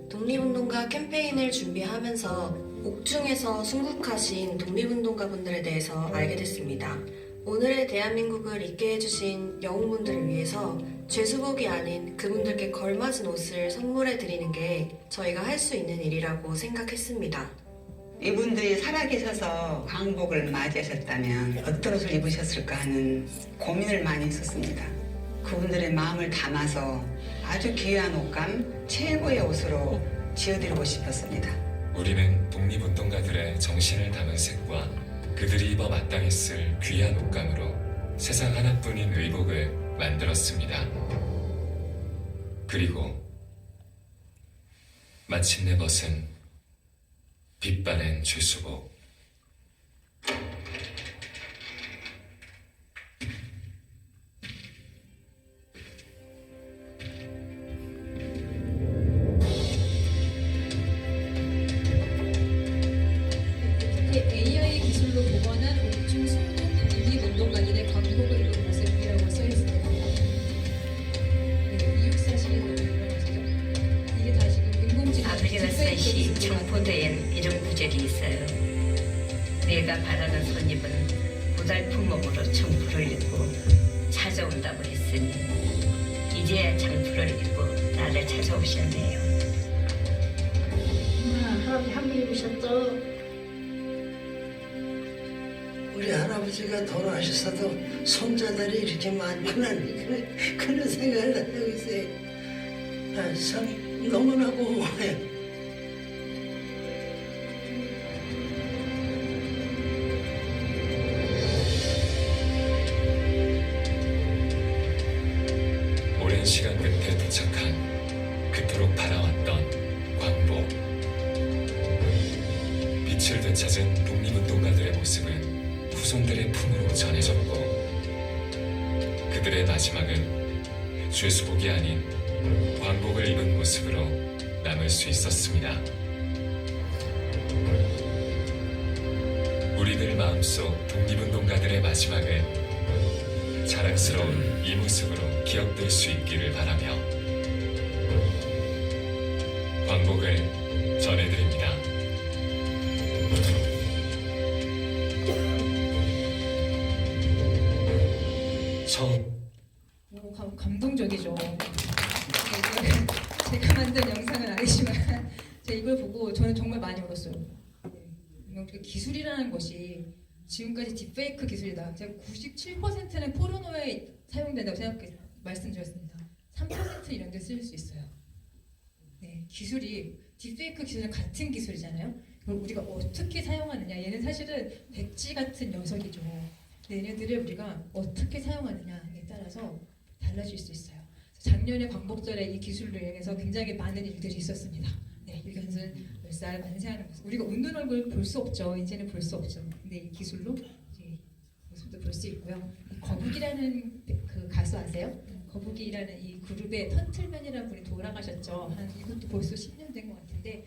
독립운동가 캠페인을 준비하면서 옥중에서 순국하신 독립운동가분들에 대해서 알게 됐습니다. 오늘의 대한민국을 있게 해주신 영웅분들을 위해서 죄수복이 아닌 그분들께 걸맞은 옷을 선물해 드리는 게 저희가 할 수 있는 일이라고 생각했습니다. 이분들이 살아계셔서 광복을 맞이하셨다면 어떤 옷을 입으셨을까 하는 고민을 많이 했었습니다. 그분들의 마음을 담아서 아주 귀한 옷감, 최고의 옷으로 지어드리고 싶었습니다. 우리는 독립운동가들의 정신을 담은 색과 그들이 입어 마땅했을 귀한 옷감으로 세상 하나뿐인 의복을 만들었습니다. 그리고 마침내 벗은 빛바랜 죄수복. AI 기술로 복원한 옥중 순국 독립운동가들의 광복을 입은 모습이라고 써있어요. 이육사실이 이런 것이죠. 이게 다 지금 인공지능 아버지가 쓰신 청포도엔 이런 구절이 있어요. 내가 바라는 손님은 고달품목으로 청포를 입고 찾아온다고 했으니 이제야 청포를 입고 나를 찾아오셨네요. 할아버지 한번 입으셨죠? 우리 할아버지가 돌아가셨어도 손자들이 이렇게 많구나 그런 생각을 하고 있어요. 참 너무나 고마워요. 오랜 시간 끝에 도착한 그토록 바라왔던 광복. 빛을 되찾은 독립운동가들의 모습은 후손들의 품으로 전해졌고 그들의 마지막은 죄수복이 아닌 광복을 입은 모습으로 남을 수 있었습니다. 우리들 마음속 독립운동가들의 마지막은 자랑스러운 이 모습으로 기억될 수 있기를 바라며 광복을 전해드립니다. 감동적이죠. 제가 만든 영상은 아니지만 제가 이걸 보고 저는 정말 많이 울었어요. 기술이라는 것이 지금까지 딥페이크 기술이다. 제가 97%는 포르노에 사용된다고 말씀드렸습니다. 3% 이런 데 쓸 수 있어요. 네, 기술이 딥페이크 기술은 같은 기술이잖아요. 그걸 우리가 어떻게 사용하느냐. 얘는 사실은 백지 같은 녀석이죠. 얘네들을 우리가 어떻게 사용하느냐에 따라서 달라질 수 있어요. 작년에 광복절에 이 기술로 인해서 굉장히 많은 일들이 있었습니다. 네, 유견순 열살 만세하는 모습. 우리가 웃는 얼굴 볼 수 없죠. 이제는 볼 수 없죠. 근데 이 기술로 이제 모습도 볼 수 있고요. 거북이라는 그 가수 아세요? 거북이라는 이 그룹의 턴틀맨이라는 분이 돌아가셨죠. 한 이것도 벌써 10년 된 것 같은데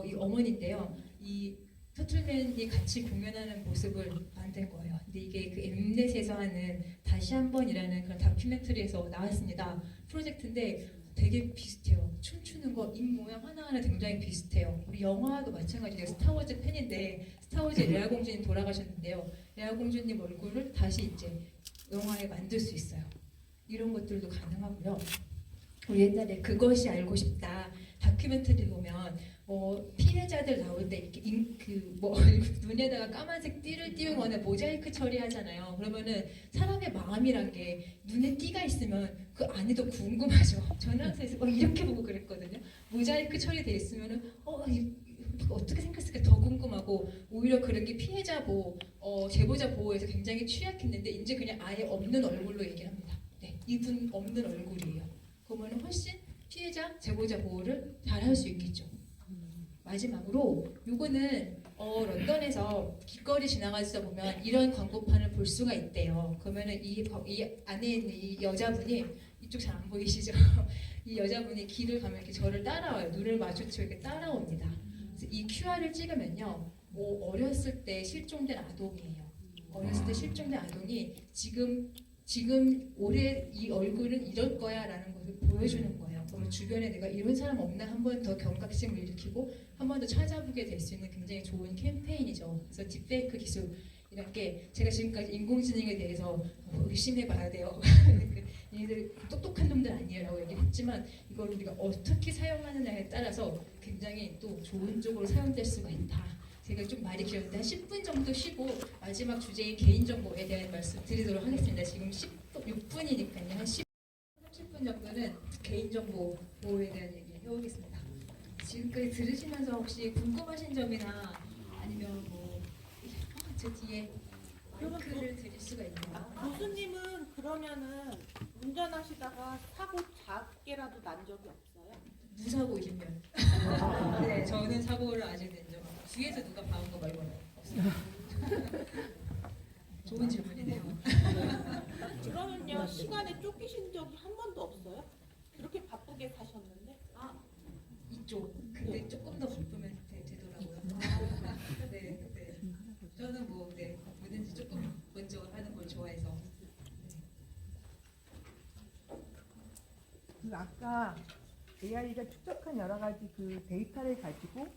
이 어머니인데요. 이 터틀맨이 같이 공연하는 모습을 만든 거예요. 근데 이게 그 엠넷에서 하는 다시 한 번이라는 그런 다큐멘터리에서 나왔습니다. 프로젝트인데 되게 비슷해요. 춤추는 거, 입 모양 하나하나 굉장히 비슷해요. 우리 영화도 마찬가지예요. 스타워즈 팬인데 스타워즈에 레아 공주님 돌아가셨는데요. 레아 공주님 얼굴을 다시 이제 영화에 만들 수 있어요. 이런 것들도 가능하고요. 우리 옛날에 그것이 알고 싶다 다큐멘터리 보면 피해자들 나올 때 이렇게 눈에다가 까만색 띠를 띄우거나 모자이크 처리하잖아요. 그러면은 사람의 마음이란 게 눈에 띠가 있으면 그 안에도 궁금하죠. 저는 항상 이렇게 보고 그랬거든요. 모자이크 처리돼 있으면은 어떻게 생겼을까 더 궁금하고 오히려 그런 게 피해자 보호, 제보자 보호에서 굉장히 취약했는데 이제 그냥 아예 없는 얼굴로 얘기를 합니다. 네, 이분 없는 얼굴이에요. 그러면 훨씬 피해자, 제보자 보호를 잘 할 수 있겠죠. 마지막으로 요거는 런던에서 길거리 지나가다 보면 이런 광고판을 볼 수가 있대요. 그러면은 이 안에 있는 이 여자분이 이쪽 잘 안 보이시죠? 이 여자분이 길을 가면 이렇게 저를 따라와요. 눈을 마주치고 이렇게 따라옵니다. 그래서 이 QR을 찍으면요, 어렸을 때 실종된 아동이에요. 어렸을 때 실종된 아동이 지금 올해 이 얼굴은 이럴 거야라는 것을 보여주는 거예요. 그러면 주변에 내가 이런 사람 없나 한 번 더 경각심을 일으키고 한 번 더 찾아보게 될 수 있는 굉장히 좋은 캠페인이죠. 그래서 딥페이크 기술이란 게 제가 지금까지 인공지능에 대해서 의심해봐야 돼요. 얘네들 똑똑한 놈들 아니에요라고 얘기했지만 이걸 우리가 어떻게 사용하느냐에 따라서 굉장히 또 좋은 쪽으로 사용될 수가 있다. 제가 좀 말이 길었는데 한 10분 정도 쉬고 마지막 주제인 개인정보에 대한 말씀 드리도록 하겠습니다. 지금 6분이니까요. 한 30분 정도는 개인정보 보호에 대한 얘기 해보겠습니다. 지금까지 들으시면서 혹시 궁금하신 점이나 아니면 저 뒤에 마이크를 드릴 수가 있나요? 교수님은 그러면은 운전하시다가 사고 작게라도 난 적이 없어요? 무사고이시면. 네, 저는 사고를 아직 낸 적 없어요. 뒤에서 누가 봐온 거 말고는 없어요. 좋은 질문이네요. 그러면요, 시간에 쫓기신 적이 한 번도 없어요? 그렇게 바쁘게 사셨는데? 이쪽. 근데 조금 더 바쁘면 되더라고요. 네. 저는 뭐든지 조금 먼저 하는 걸 좋아해서. 아까 AI가 축적한 여러 가지 그 데이터를 가지고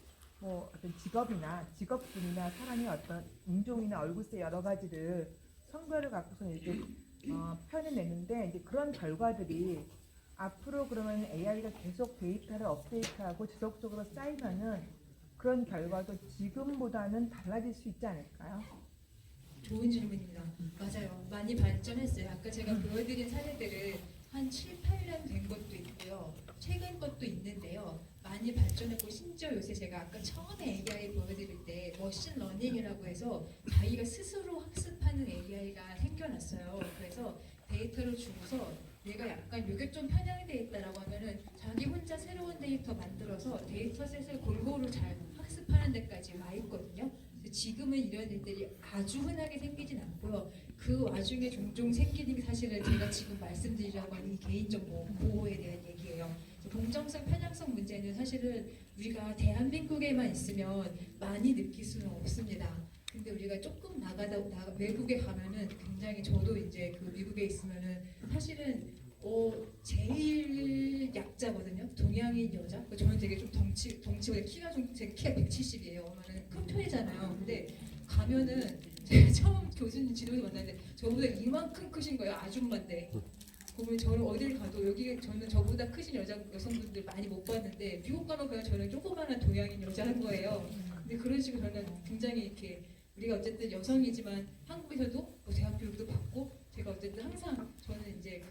어떤 직업이나 직업군이나 사람의 어떤 인종이나 얼굴색 여러 가지를 성별을 갖고서 이렇게 표현해냈는데 이제 그런 결과들이 앞으로 그러면 AI가 계속 데이터를 업데이트하고 지속적으로 쌓이면은 그런 결과도 지금보다는 달라질 수 있지 않을까요? 좋은 질문입니다. 맞아요. 많이 발전했어요. 아까 제가 보여드린 사례들은 한 7, 8년 된 것도 있고요. 최근 것도 있는데요. 많이 발전했고 심지어 요새 제가 아까 처음에 AI 보여드릴 때 머신러닝이라고 해서 자기가 스스로 학습하는 AI가 생겨났어요. 그래서 데이터를 주고서 내가 약간 이게 좀 편향이 돼 있다라고 하면은 자기 혼자 새로운 데이터 만들어서 데이터셋을 골고루 잘 학습하는 데까지 와 있거든요. 지금은 이런 일들이 아주 흔하게 생기진 않고요. 그 와중에 종종 생기는 게 사실은 제가 지금 말씀드리려고 하는 이 개인정보 보호에 대한 얘기예요. 동정성, 편향성 문제는 사실은 우리가 대한민국에만 있으면 많이 느낄 수는 없습니다. 근데 우리가 조금 외국에 가면은 굉장히 저도 이제 그 미국에 있으면은 사실은 제일 약자거든요. 동양인 여자. 저는 되게 좀 덩치보다 제가 키가 170이에요. 그러면 큰 편이잖아요. 근데 가면은 제가 처음 교수님 지도에서 만났는데 저보다 이만큼 크신 거예요. 아줌마인데. 보면 저는 어딜 가도 저는 저보다 크신 여성분들 많이 못 봤는데 미국 가면 그냥 저는 조그마한 동양인 여자인 거예요. 근데 그런 식으로 저는 굉장히 이렇게 우리가 어쨌든 여성이지만 한국에서도 대학 교육도 받고 제가 어쨌든 항상 저는 이제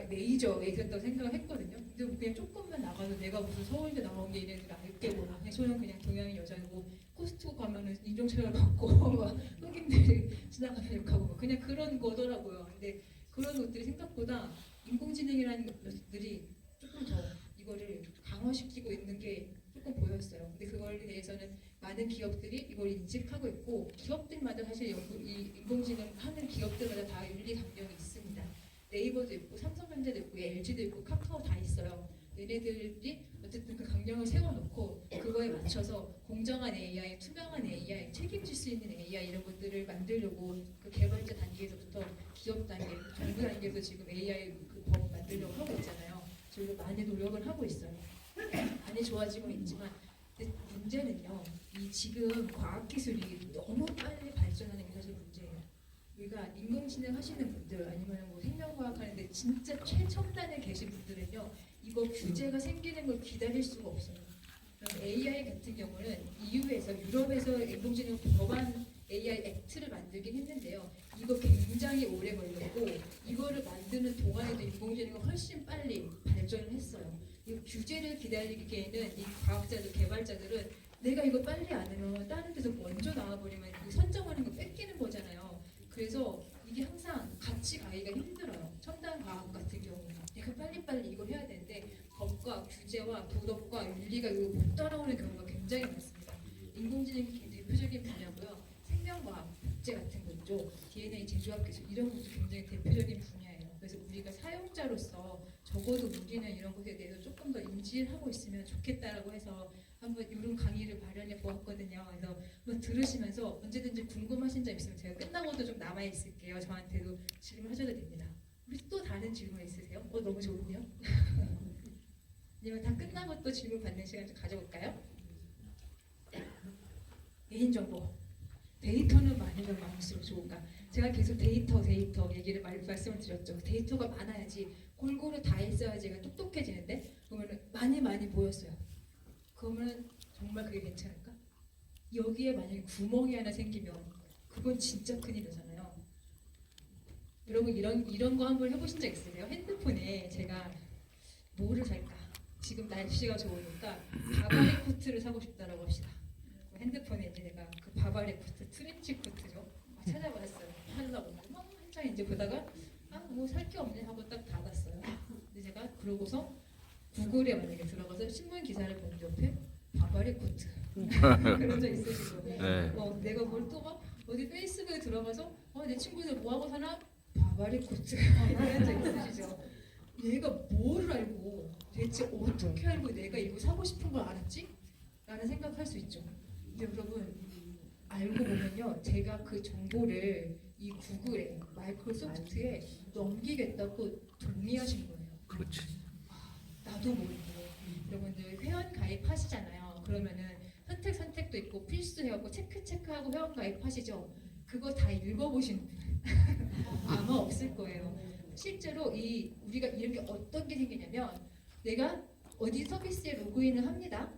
메이저에 있었다고 생각을 했거든요. 근데 그냥 조금만 나가도 내가 무슨 서울대 나온 게 이래들 알게구나. 저는 그냥 동양인 여자고 코스트코 가면은 인종차별 받고 막 흑인들이 지나가면 욕하고 그냥 그런 거더라고요. 근데 그런 것들이 생각보다 인공지능이라는 것들이 조금 더 이거를 강화시키고 있는 게 조금 보였어요. 근데 그거에 대해서는 많은 기업들이 이걸 인식하고 있고 기업들마다 사실 이 인공지능 하는 기업들마다 다 윤리 강령이 있습니다. 네이버도 있고 삼성전자도 있고 LG도 있고 카카오 다 있어요. 얘네들이 어쨌든 그 강령을 세워놓고 그거에 맞춰서 공정한 AI, 투명한 AI, 책임질 수 있는 AI 이런 것들을 만들려고 그 개발자 단계에서부터 기업 단계, 정부 단계에서 지금 AI 그 법 만들려고 하고 있잖아요. 저희도 많이 노력을 하고 있어요. 많이 좋아지고 있지만 근데 문제는요. 이 지금 과학기술이 너무 빨리 발전하는 게 사실 문제예요. 우리가 인공지능 하시는 분들 아니면 뭐 생명과학 하는데 진짜 최첨단에 계신 분들은요. 이거 규제가 생기는 걸 기다릴 수가 없어요. 그럼 AI 같은 경우는 EU에서 유럽에서 인공지능 법안 AI 액트를 만들긴 했는데요. 이거 굉장히 오래 걸렸고 이거를 만드는 동안에도 인공지능이 훨씬 빨리 발전을 했어요. 이 규제를 기다리기에는 이 과학자들, 개발자들은 내가 이거 빨리 안 하면 다른 데서 먼저 나와버리면 이 선정하는 거 뺏기는 거잖아요. 그래서 이게 항상 같이 가기가 힘들어요. 첨단 과학 같은 경우는 내가 빨리빨리 이걸 해야 되는데 법과 규제와 도덕과 윤리가 이거 못 따라오는 경우가 굉장히 많습니다. 인공지능이 대표적인 분야고요. 생명과학, 복제 같은 거 있죠. DNA 제조학 기술 이런 것도 굉장히 대표적인 분야예요. 그래서 우리가 사용자로서 적어도 우리는 이런 것에 대해서 조금 더 인지를 하고 있으면 좋겠다라고 해서 한번 이런 강의를 마련해 보았거든요. 그래서 한번 들으시면서 언제든지 궁금하신 점 있으면 제가 끝나고도 좀 남아 있을게요. 저한테도 질문하셔도 됩니다. 우리 또 다른 질문 있으세요? 너무 좋은데요? 아니면 다 끝나고 또 질문 받는 시간 좀 가져볼까요? 개인정보. 데이터는 많으면 많을수록 좋은가? 제가 계속 데이터 얘기를 말씀을 드렸죠. 데이터가 많아야지 골고루 다 있어야지 제가 똑똑해지는데 그러면 많이 모였어요. 그러면 정말 그게 괜찮을까? 여기에 만약에 구멍이 하나 생기면 그건 진짜 큰일이잖아요. 여러분 이런 거 한번 해보신 적 있으세요? 핸드폰에 제가 뭐를 살까? 지금 날씨가 좋으니까 바바리 코트를 사고 싶다라고 합시다. 핸드폰에 이제 내가 그 바바리 코트, 트렌치 코트죠. 찾아봤어요. 하려고 한참 이제 보다가 뭐 살 게 없네 하고 딱 닫았어요. 근데 제가 그러고서 구글에 만약에 들어가서 신문 기사를 본 옆에 바바리 코트 그런 적 있으시죠? 네. 내가 뭘 또 막 어디 페이스북에 들어가서 내 친구들 뭐 하고 사나 바바리 코트 이런 적 있으시죠? 얘가 뭐를 알고 대체 어떻게 알고 내가 이거 사고 싶은 걸 알았지? 라는 생각할 수 있죠. 근데 여러분 알고 보면요, 제가 그 정보를 이 구글에 마이크로소프트에 넘기겠다고 동의하신 거예요. 그렇지. 나도 모르고 여러분들 회원 가입하시잖아요. 그러면은 선택도 있고 필수해갖고 체크하고 회원 가입하시죠. 그거 다 읽어보신 분 아마 없을 거예요. 실제로 우리가 이런 게 어떤 게 생기냐면 내가 어디 서비스에 로그인을 합니다.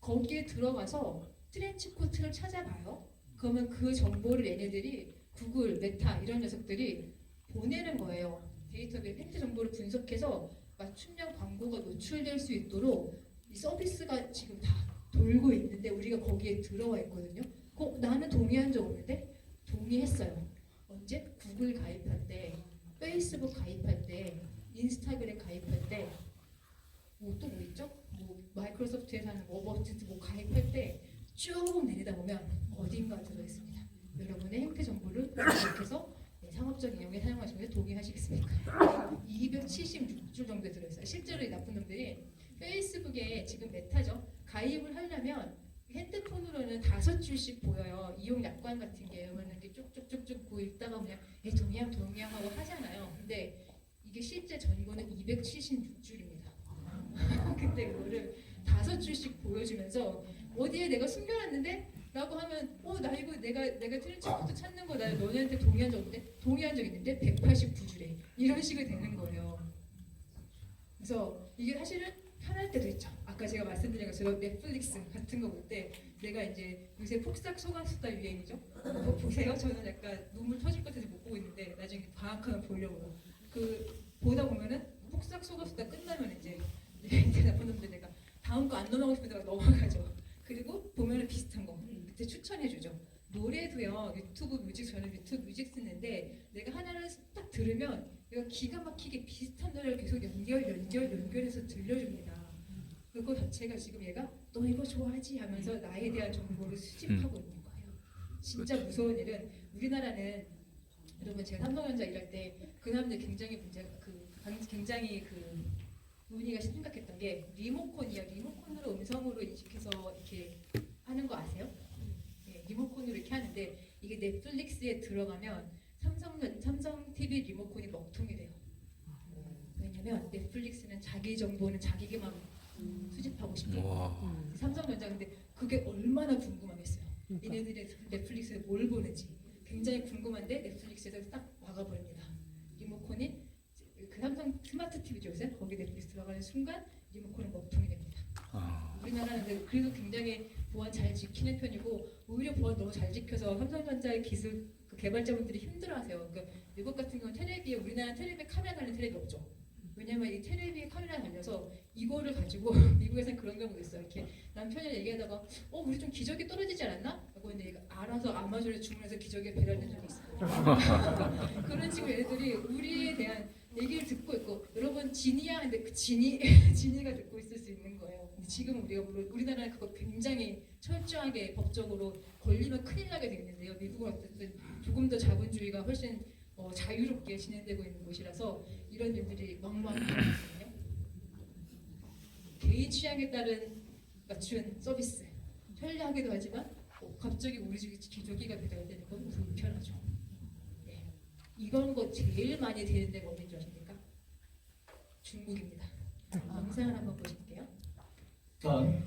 거기에 들어가서 트렌치 코트를 찾아봐요. 그러면 그 정보를 얘네들이 구글, 메타 이런 녀석들이 보내는 거예요. 데이터베이스 팩트 정보를 분석해서 맞춤형 광고가 노출될 수 있도록 이 서비스가 지금 다 돌고 있는데 우리가 거기에 들어와 있거든요. 나는 동의한 적 없는데 동의했어요. 언제? 구글 가입할 때, 페이스북 가입할 때, 인스타그램 가입할 때, 또 뭐 있죠? 마이크로소프트에서 하는 워버트 가입할 때 쭉 내리다 보면 어딘가 들어있습니다. 여러분의 행태 정보를 분석해서 상업적 이용에 사용하시면 동의하시겠습니까? 276줄 정도 들어있어요. 실제로 이 나쁜 놈들이 페이스북에 지금 메타죠. 가입을 하려면 핸드폰으로는 5줄씩 보여요. 이용 약관 같은 게 이렇게 쭉쭉쭉쭉 읽다가 그냥 동의함 하고 하잖아요. 근데 이게 실제 전고는 276줄입니다. 근데 그거를 5줄씩 보여주면서 어디에 내가 숨겨놨는데? 라고 하면 나 이거 내가 트렌치코트 찾는 거 나 너네한테 동의한 적 없는데? 동의한 적 있는데 189줄에 이런 식으로 되는 거예요. 그래서 이게 사실은 편할 때도 있죠. 아까 제가 말씀드린 것처럼 넷플릭스 같은 거 볼 때 내가 이제 요새 폭삭 소가수다 유행이죠. 보세요. 저는 약간 눈물 터질 것 같아서 못 보고 있는데 나중에 방학하면 보려고요. 보다 보면은 폭삭 소가수다 끝나면 이제 나쁜 놈들 내가 다음 거 안 넘어가고 싶은데 막 넘어가죠. 그리고 보면은 비슷한 거 그때 추천해주죠. 노래도요. 유튜브 뮤직 저는 유튜브 뮤직 쓰는데 내가 하나를 딱 들으면 내가 기가 막히게 비슷한 노래를 계속 연결해서 들려줍니다. 그거 자체가 지금 얘가 너 이거 좋아하지 하면서 나에 대한 정보를 수집하고 있는 거예요. 진짜 무서운 일은 우리나라는 여러분 제가 삼성전자 일할 때 그 사람들 굉장히 문제가 굉장히 문의가 심각했던 게 리모컨이요. 리모컨으로 음성으로 인식해서 이렇게 하는 거 아세요? 네, 리모컨으로 이렇게 하는데 이게 넷플릭스에 들어가면 삼성 TV 리모컨이 먹통이 돼요. 왜냐면 넷플릭스는 자기 정보는 자기게만 수집하고 싶대. 삼성전자 근데 그게 얼마나 궁금하겠어요. 얘네들이 넷플릭스에 뭘 보는지 굉장히 궁금한데 넷플릭스에서 딱 막아버립니다. 리모컨이 그 삼성 스마트 TV죠 요새 거기 넷플릭스 들어가는 순간 리모컨은 먹통이 됩니다. 우리나라는 그래도 굉장히 보안 잘 지키는 편이고 오히려 보안 너무 잘 지켜서 삼성전자의 기술 그 개발자분들이 힘들어하세요. 그러니까 미국 같은 경우는 텔레비에 우리나라 텔레비에 카메라 달린 텔레비 없죠. 왜냐면 이 텔레비에 카메라 달려서 이거를 가지고 미국에서는 그런 경우가 있어요. 이렇게 남편이랑 얘기하다가 우리 좀 기저귀 떨어지지 않았나? 하고 근데 얘가 알아서 아마존에 주문해서 기저귀 배달된 적이 있어요. 그런 식으로 얘네들이 우리에 대한 얘기를 듣고 있고 여러분 진이야 근데 그 진이가 듣고 있을 수 있는 거예요. 근데 지금 우리나라는 그거 굉장히 철저하게 법적으로 걸리면 큰일 나게 되어 있는데요. 미국은 어쨌든 조금 더 자본주의가 훨씬 자유롭게 진행되고 있는 곳이라서 이런 일들이 막막하거든요. 개인 취향에 따른 맞춘 서비스 편리하기도 하지만 갑자기 우리 집 기저귀가 배달되는 건 불편하죠. 네. 이런 거 제일 많이 되는 데가 어딘 줄 아십니까? 중국입니다. 영상을 한번 보실게요. 우선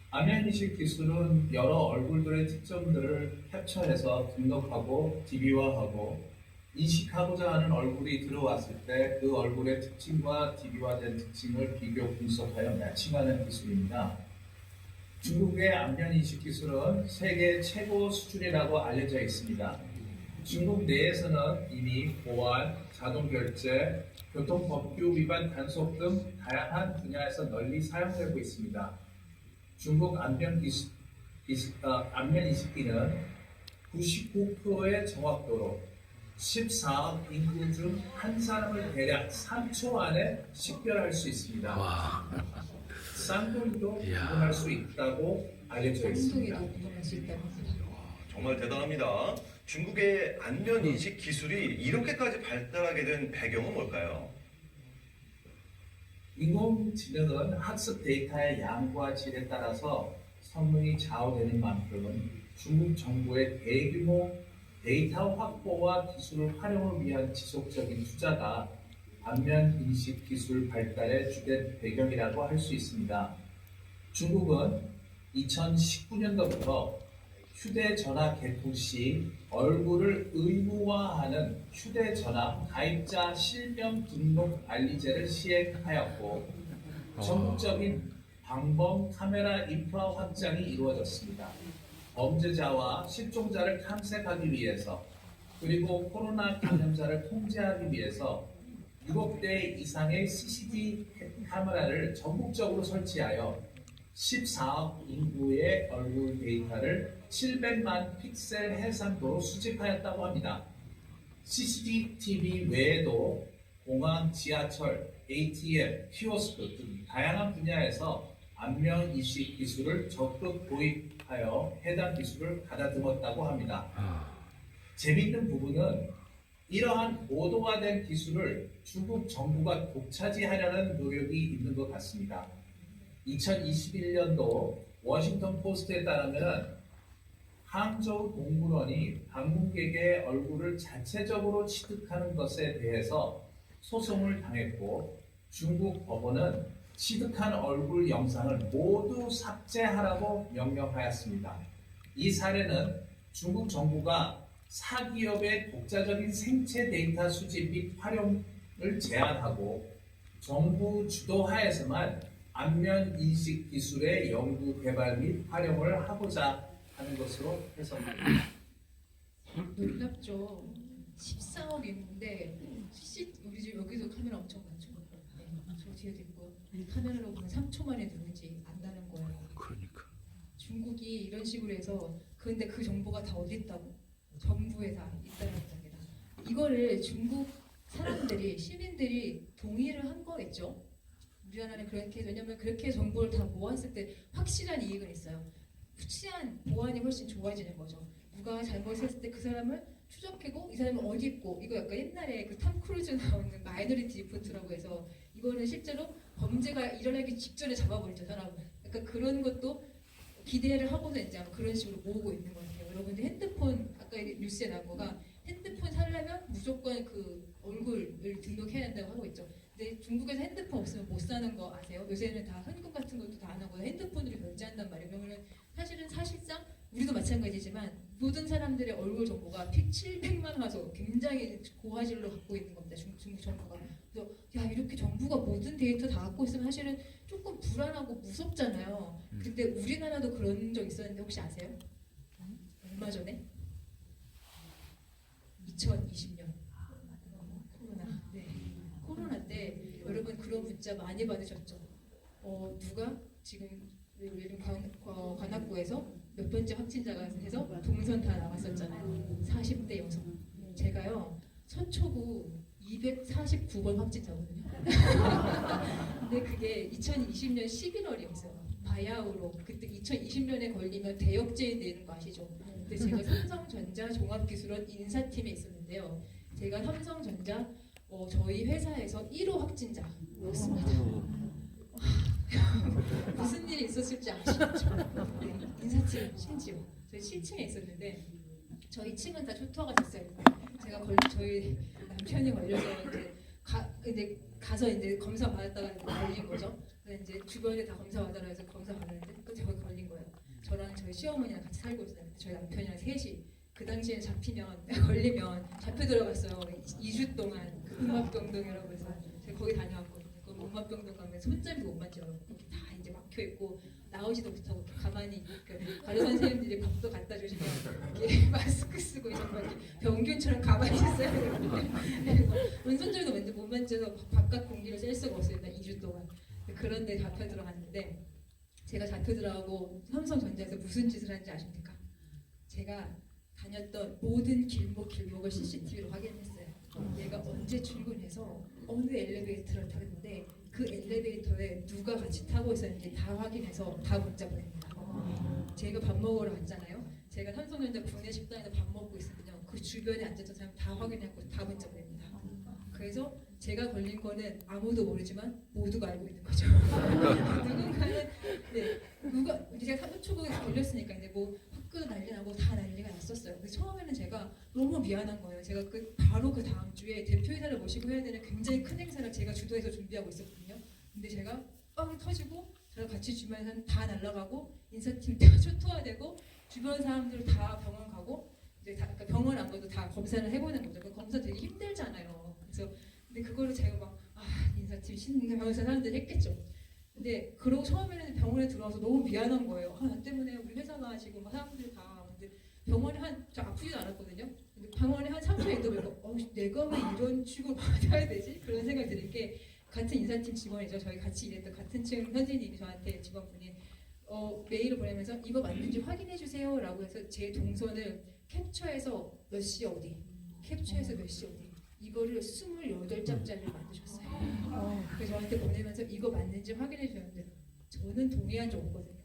안면인식 기술은 여러 얼굴들의 특征들을 캡처해서 등록하고 DB화하고 인식하고자 하는 얼굴이 들어왔을 때 그 얼굴의 특징과 DB화된 특징을 비교 분석하여 매칭하는 기술입니다. 중국의 안면인식 기술은 세계 최고 수준이라고 알려져 있습니다. 중국 내에서는 이미 보안, 자동결제, 교통법규 위반 단속 등 다양한 분야에서 널리 사용되고 있습니다. 중국 안면인식기는 99%의 정확도로 14억 인구 중 한 사람을 대략 3초 안에 식별할 수 있습니다. 쌍둥이도 구분할 수 있다고 알려져 있습니다. 정말 대단합니다. 중국의 안면 인식 기술이 이렇게까지 발달하게 된 배경은 뭘까요? 인공지능은 학습 데이터의 양과 질에 따라서 성능이 좌우되는 만큼 중국 정부의 대규모 데이터 확보와 기술 활용을 위한 지속적인 투자가 안면 인식 기술 발달의 주된 배경이라고 할 수 있습니다. 중국은 2019년도부터 휴대전화 개통 시 얼굴을 의무화하는 휴대전화 가입자 실명 등록 관리제를 시행하였고 전국적인 방범 카메라 인프라 확장이 이루어졌습니다. 범죄자와 실종자를 탐색하기 위해서 그리고 코로나 감염자를 통제하기 위해서 7대 이상의 CCTV 카메라를 전국적으로 설치하여 14억 인구의 얼굴 데이터를 700만 픽셀 해상도로 수집하였다고 합니다. CCTV 외에도 공항, 지하철, ATM, 키오스크 등 다양한 분야에서 안면 인식 기술을 적극 도입하여 해당 기술을 가다듬었다고 합니다. 재미있는 부분은 이러한 고도화된 기술을 중국 정부가 독차지하려는 노력이 있는 것 같습니다. 2021년도 워싱턴 포스트에 따르면 항저우 동물원이 방문객의 얼굴을 자체적으로 취득하는 것에 대해서 소송을 당했고 중국 법원은 취득한 얼굴 영상을 모두 삭제하라고 명령하였습니다. 이 사례는 중국 정부가 사기업의 독자적인 생체 데이터 수집 및 활용을 제한하고 정부 주도하에서만 안면 인식 기술의 연구 개발 및 활용을 하고자 하는 것으로 해석합니다. 놀랍죠. 14억 인구인데 우리 집 여기도 카메라 엄청 많죠. 네, 저 뒤에도 있고 카메라로 보면 3초 만에 누군지 안다는 거예요. 그러니까. 중국이 이런 식으로 해서 근데 그 정보가 다 어디 있다고? 정부에 다 있다는 겁니다. 이거를 중국 사람들이 시민들이 동의를 한 거겠죠. 우리나라는 그렇게 왜냐면 그렇게 정보를 다 모았을 때 확실한 이익은 있어요. 확실한 보안이 훨씬 좋아지는 거죠. 누가 잘못했을 때 그 사람을 추적하고 이 사람은 어디 있고 이거 약간 옛날에 그 탐 크루즈 나오는 마이너리티 리포트라고 해서 이거는 실제로 범죄가 일어나기 직전에 잡아버리죠 사람을. 약간 그런 것도 기대를 하고서 이제 아마 그런 식으로 모으고 있는 것 같아요. 여러분들 핸드폰 아까 뉴스에 나온 거가 핸드폰 사려면 무조건 그 얼굴을 등록해야 한다고 하고 있죠. 근데 중국에서 핸드폰 없으면 못 사는 거 아세요? 요새는 다 현금 같은 것도 다 안 하고 핸드폰으로 결제한단 말이에요. 그러면 사실상 우리도 마찬가지지만 모든 사람들의 얼굴 정보가 700만 화소 굉장히 고화질로 갖고 있는 겁니다. 중국 정부가. 그래서 야 이렇게 정부가 모든 데이터 다 갖고 있으면 사실은 조금 불안하고 무섭잖아요. 근데 우리나라도 그런 적 있었는데 혹시 아세요? 얼마 전에 2020년 코로나. 네. 코로나 때 여러분 그런 문자 많이 받으셨죠? 누가 지금 관악구에서 몇 번째 확진자가 해서 동선 다 나왔었잖아요. 40대 여성. 제가요 서초구 249번 확진자거든요. 근데 그게 2020년 11월이었어요. 바야흐로 그때 2020년에 걸리면 대역죄인 되는 거 아시죠? 근데 제가 삼성전자 종합기술원 인사팀에 있었는데요. 제가 삼성전자 저희 회사에서 1호 확진자였습니다. 무슨 일이 있었을지 아시죠? 네, 인사팀 심지어 저희 7층에 있었는데 저희 층은 다 초토화가 됐어요. 제가 저희 남편이 걸려서 이제 가서 이제 검사 받았다가 걸린 거죠. 그래서 이제 주변에 다 검사 받으라 해서 검사 받았는데 또 제가 걸린 거예요. 저랑 저희 시어머니랑 같이 살고 있었는데 저희 남편이랑 셋이 그 당시에 걸리면 잡혀 들어갔어요. 2주 동안 그 음압병동이라고 해서 제가 거기 다녀왔거든요. 그 음압병동 가면 손잡이도 못 만져요. 이렇게 다 이제 막혀 있고 나오지도 못하고 가만히 가려 선생님들이 밥도 갖다 주시면 이렇게 마스크 쓰고 정말 이렇게 병균처럼 가만히 있어야 되는데 손잡이도 못 만져서 바깥 공기를 쐴 수가 없어요. 2주 동안. 그런데 잡혀 들어갔는데 제가 잡혀 들어가고 삼성전자에서 무슨 짓을 하는지 아십니까? 제가 다녔던 모든 길목을 CCTV로 확인했어요. 얘가 언제 출근해서 어느 엘리베이터를 타는데 그 엘리베이터에 누가 같이 타고 있었는지 다 확인해서 다 문자 보냅니다. 제가 밥 먹으러 갔잖아요. 제가 삼성전자 국내 식당에서 밥 먹고 있으면요. 그 주변에 앉았던 사람 다 확인하고 다 문자 보냅니다. 그래서 제가 걸린 거는 아무도 모르지만 모두가 알고 있는 거죠. 누군가는 제가 사무초국에 걸렸으니까 이제 뭐 학교 난리 나고 다 난리가 났었어요. 근데 처음에는 제가 너무 미안한 거예요. 제가 바로 그 다음 주에 대표이사를 모시고 해야 되는 굉장히 큰 행사를 제가 주도해서 준비하고 있었거든요. 근데 제가 빵 터지고 저랑 같이 주변에서 다 날아가고 인사팀 다 초토화되고 주변 사람들 다 병원 가고 이제 그러니까 병원 안 가도 다 검사를 해보는 거죠. 그 검사 되게 힘들잖아요. 그래서 근데 그거를 제가 막 인사팀 신경하면서 사람들이 했겠죠. 근데 그러고 처음에는 병원에 들어와서 너무 미안한 거예요. 나 때문에 우리 회사가 지금 사람들이 다 근데 병원에 저 아프지도 않았거든요. 근데 병원에 한 3주에 있다보니까 내가 왜 이런 취급을 받아야 되지? 그런 생각이 드는 게 같은 인사팀 직원이죠. 저희 같이 일했던 같은 층 현진님이 저한테 직원분이 메일을 보내면서 이거 맞는지 확인해 주세요 라고 해서 제 동선을 캡처해서 몇 시 어디 캡처해서 몇 시 어디 이거를 28장짜리를 만드셨어요. 그래서 저한테 보내면서 이거 맞는지 확인해 주셨는데 저는 동의한 적 없거든요.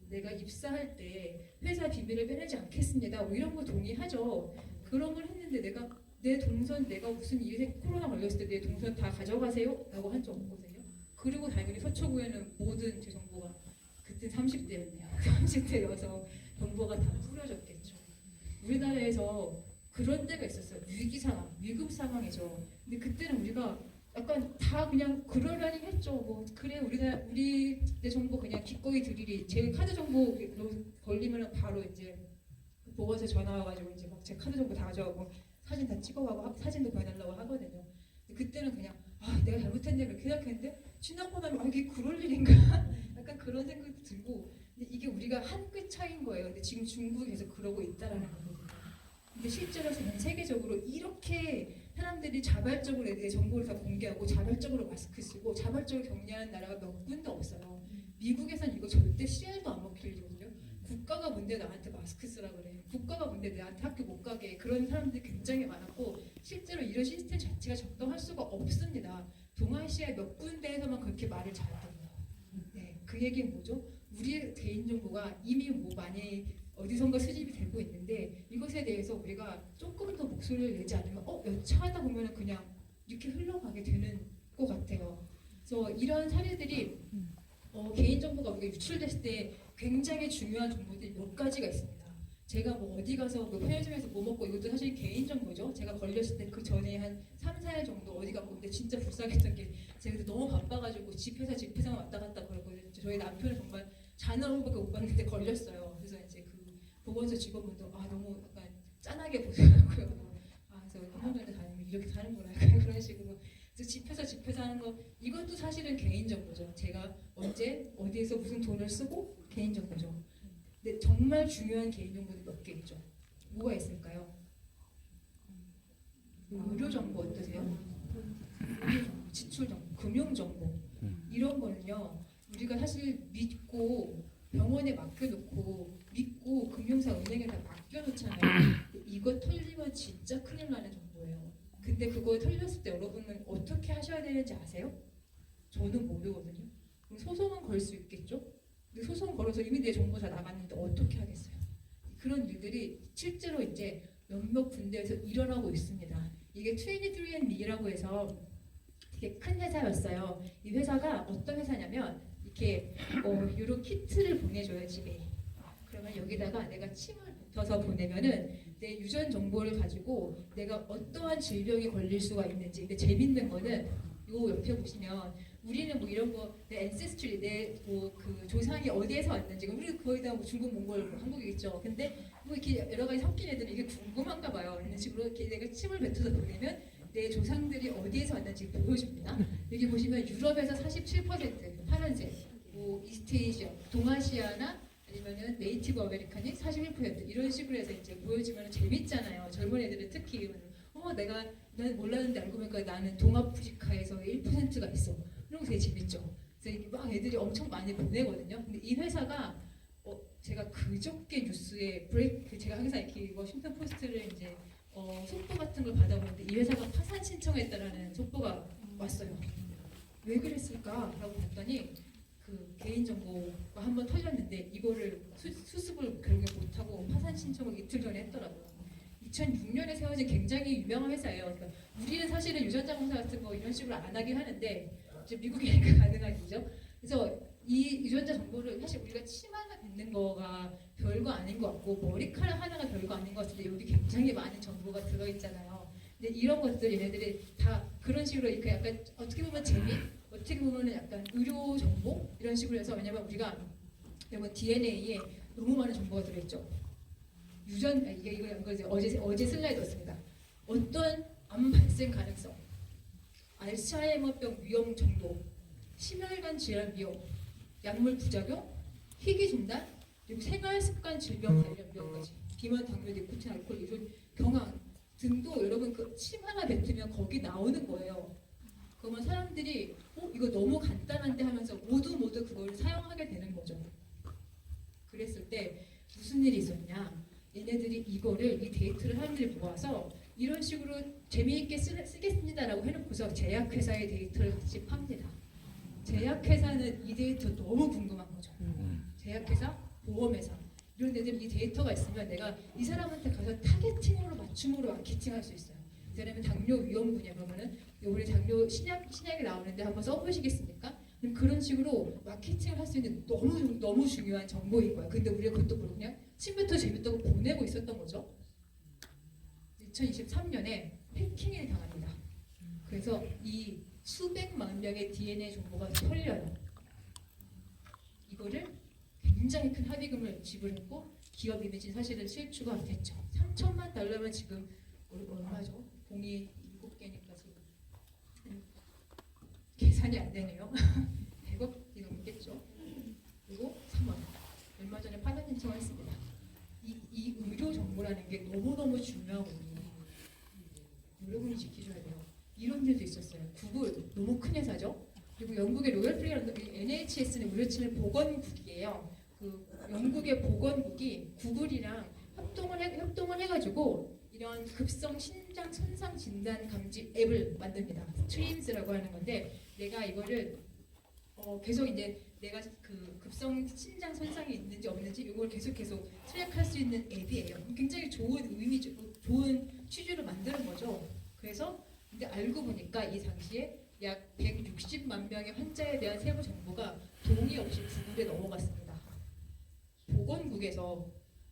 내가 입사할 때 회사 비밀을 빼내지 않겠습니다. 뭐 이런 거 동의하죠. 그런 걸 했는데 내 동선 내가 무슨 일에 코로나 걸렸을 때 내 동선 다 가져가세요? 라고 한 적 없거든요. 그리고 당연히 서초구에는 모든 제 정보가 그때 30대였네요. 30대여서 정보가 다 뿌려졌겠죠. 우리나라에서 그런 때가 있었어요. 위기 상황, 위급 상황이죠. 근데 그때는 우리가 약간 다 그냥 그러려니 했죠. 뭐 그래 우리 내 정보 그냥 기꺼이 드리리. 제 카드 정보 걸리면 바로 이제 보건소 전화 와가지고 이제 막 제 카드 정보 다 가져가고 사진 다 찍어가고 사진도 보여달라고 하거든요. 근데 그때는 그냥 내가 잘못했네 그렇게 생각했는데 지나고 나면 이게 그럴 일인가? 약간 그런 생각도 들고 근데 이게 우리가 한 끗 차이인 거예요. 근데 지금 중국이 계속 그러고 있다라는 거거든요. 근데 실제로 전 세계적으로 이렇게 사람들이 자발적으로 내 정보를 다 공개하고 자발적으로 마스크 쓰고 자발적으로 격리하는 나라가 몇 군데 없어요. 미국에선 이거 절대 씨알도 안 먹힐 일이거든요. 국가가 뭔데 나한테 마스크 쓰라 그래. 국가가 뭔데 나한테 학교 못 가게. 그런 사람들이 굉장히 많았고 실제로 이런 시스템 자체가 적당할 수가 없습니다. 동아시아 몇 군데에서만 그렇게 말을 잘하거든요. 네, 그 얘기는 뭐죠? 우리의 개인정보가 이미 뭐 많이 어디선가 수집이 되고 있는데 이것에 대해서 우리가 조금 더 목소리를 내지 않으면 여차하다 보면 그냥 이렇게 흘러가게 되는 것 같아요. 그래서 이런 사례들이 개인정보가 우리가 유출됐을 때 굉장히 중요한 정보들이 몇 가지가 있습니다. 제가 뭐 어디 가서 뭐 편의점에서 뭐 먹고 이것도 사실 개인정보죠. 제가 걸렸을 때 그 전에 한 3, 4일 정도 어디 갔고 근데 진짜 불쌍했던 게 제가 그때 너무 바빠가지고 집회사 왔다 갔다 그러고 저희 남편은 정말 잔여로밖에 못 봤는데 걸렸어요. 그래서 이제 그 보건소 직원분도 너무 약간 짠하게 보더라고요. 그래서 한번정도 다니면 이렇게 사는구나 그런 식으로. 그래서 집회사 하는 거 이것도 사실은 개인정보죠. 제가 언제 어디에서 무슨 돈을 쓰고 개인정보죠. 근데 정말 중요한 개인정보들이 몇 개 있죠. 뭐가 있을까요? 의료정보 어떠세요? 의료정보, 지출정보, 금융정보 이런 거는요. 우리가 사실 믿고 병원에 맡겨놓고 믿고 금융사 은행에 다 맡겨놓잖아요. 이거 털리면 진짜 큰일 나는 정보예요. 근데 그거 털렸을 때 여러분은 어떻게 하셔야 되는지 아세요? 저는 모르거든요. 그럼 소송은 걸 수 있겠죠? 근데 소송 걸어서 이미 내 정보 다 나갔는데 어떻게 하겠어요? 그런 일들이 실제로 이제 몇몇 군데에서 일어나고 있습니다. 이게 23andMe라고 해서 되게 큰 회사였어요. 이 회사가 어떤 회사냐면 이렇게 이런 키트를 보내줘요 집에. 그러면 여기다가 내가 침을 뱉어서 보내면은 내 유전 정보를 가지고 내가 어떠한 질병이 걸릴 수가 있는지. 근데 재밌는 거는 요 옆에 보시면 우리는 뭐 이런 거 내 ancestry 내 뭐 그 조상이 어디에서 왔는지 우리 거의 다 뭐 중국, 몽골, 뭐 한국이겠죠. 근데 뭐 이렇게 여러 가지 섞인 애들은 이게 궁금한가 봐요. 이런 식으로 이렇게 내가 침을 뱉어서 보내면 내 조상들이 어디에서 왔는지 보여줍니다. 여기 보시면 유럽에서 47% 파란색, 뭐 이스트에이시아, 동아시아나 아니면은 네이티브 아메리칸이 41% 이런 식으로 해서 이제 보여주면 재밌잖아요. 젊은 애들은 특히 난 몰랐는데 알고 보니까 나는 동아프리카에서 1%가 있어. 이런 거 되게 재밌죠. 그래서 막 애들이 엄청 많이 보내거든요. 근데 이 회사가 제가 그저께 뉴스에 제가 항상 이렇게 워싱턴 포스트를 이제 속보 같은 걸 받아보는데 이 회사가 파산 신청했다라는 속보가 왔어요. 왜 그랬을까라고 봤더니 그 개인정보가 한번 털렸는데 이거를 수습을 결국에 못하고 파산 신청을 이틀 전에 했더라고요. 2006년에 세워진 굉장히 유명한 회사예요. 그러니까 우리는 사실은 유전자 검사 같은 거 이런 식으로 안 하긴 하는데 이제 미국이니까 가능한 일이죠. 그래서 이 유전자 정보를 사실 우리가 침 하나 뱉는 거가 별거 아닌 것 같고 머리카락 하나가 별거 아닌 것 같은데 여기 굉장히 많은 정보가 들어있잖아요. 근데 이런 것들 얘네들이 다 그런 식으로 이렇게 약간 어떻게 보면 재미, 어떻게 보면은 약간 의료 정보 이런 식으로 해서 왜냐면 우리가 여러분 DNA에 너무 많은 정보가 들어있죠. 이거 이제 어제 슬라이드였습니다. 어떤 암 발생 가능성, 알츠하이머병 위험 정도, 심혈관 질환 위험, 약물 부작용, 희귀 진단, 그리고 생활습관 질병 관련 위험까지, 비만, 당뇨, 니코틴, 알코올, 이런 경황 등도 여러분 그 침 하나 뱉으면 거기 나오는 거예요. 그러면 사람들이 이거 너무 간단한데 하면서 모두 그걸 사용하게 되는 거죠. 그랬을 때 무슨 일이 있었냐? 얘네들이 이 데이터를 사람들이 모아서 이런 식으로 재미있게 쓰겠습니다라고 해놓고서 제약회사의 데이터를 같이 팝니다. 제약회사는 이 데이터 너무 궁금한 거죠. 제약회사, 보험회사 이런 데들 이 데이터가 있으면 내가 이 사람한테 가서 타겟팅으로 맞춤으로 마케팅할 수 있어요. 왜냐면 당뇨 위험 분야 그러면은 우리 당뇨 신약이 나오는데 한번 써보시겠습니까? 그런 식으로 마케팅을 할 수 있는 너무 중요한 정보인 거야. 근데 우리가 그것도 모르고 그냥 침부터 재밌다고 보내고 있었던 거죠. 2023년에 해킹을 당합니다. 그래서 이 수백만 명의 DNA 정보가 털려요. 이거를 굉장히 큰 합의금을 지불했고 기업 이미지는 사실은 실추가 됐죠. 3천만 달러면 지금 얼마죠? 공이 7개니까 지금 계산이 안 되네요. 100억이 넘겠죠. 그리고 3원. 얼마 전에 파산 신청을 했습니다. 이 의료 정보라는 게 너무너무 중요하거든요. 여러분이 지키셔야 돼요. 이런 일도 있었어요. 구글 너무 큰 회사죠. 그리고 영국의 로열 프리라는 NHS는 의료진의 보건국이에요. 그 영국의 보건국이 구글이랑 협동을 해가지고 이런 급성 신장 손상 진단 감지 앱을 만듭니다. 스트림스라고 하는 건데 내가 이거를 계속 이제 내가 그 급성 신장 손상이 있는지 없는지 이걸 계속 트랙할 수 있는 앱이에요. 굉장히 좋은 의미죠. 좋은 취지로 만드는 거죠. 그래서 근데 알고 보니까 이 당시에 약 160만 명의 환자에 대한 세부 정보가 동의 없이 구글에 넘어갔습니다. 보건국에서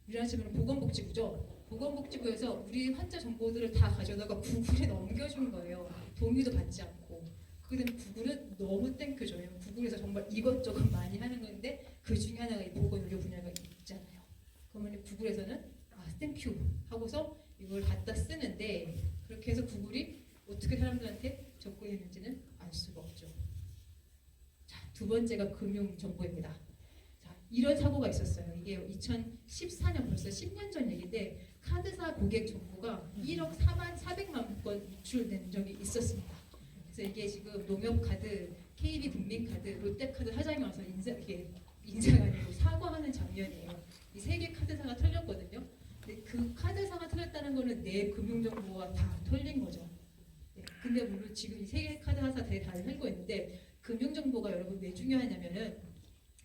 우리나라 지금 보건복지부죠. 보건복지부에서 우리 환자 정보들을 다 가져다가 구글에 넘겨준 거예요. 동의도 받지 않고. 그게 되면 구글은 너무 땡큐죠. 왜냐면 구글에서 정말 이것저것 많이 하는 건데 그 중에 하나가 이 보건의료 분야가 있잖아요. 그러면 구글에서는 땡큐 하고서 이걸 갖다 쓰는데 그렇게 해서 구글이 어떻게 사람들한테 접근했는지는 알 수가 없죠. 자, 두 번째가 금융정보입니다. 자, 이런 사고가 있었어요. 이게 2014년 벌써 10년 전 얘기인데 카드사 고객 정보가 1억 400만 건 유출된 적이 있었습니다. 그래서 이게 지금 농협카드, KB국민카드, 롯데카드 사장이 와서 인사가 아니고 사과하는 장면이에요. 이 세 개 카드사가 털렸거든요. 근데 그 카드사가 털렸다는 거는 내 금융정보가 다 털린 거죠. 네, 근데 물론 지금 이 세 개 카드사 다 털고 있는데 금융정보가 여러분 왜 중요하냐면은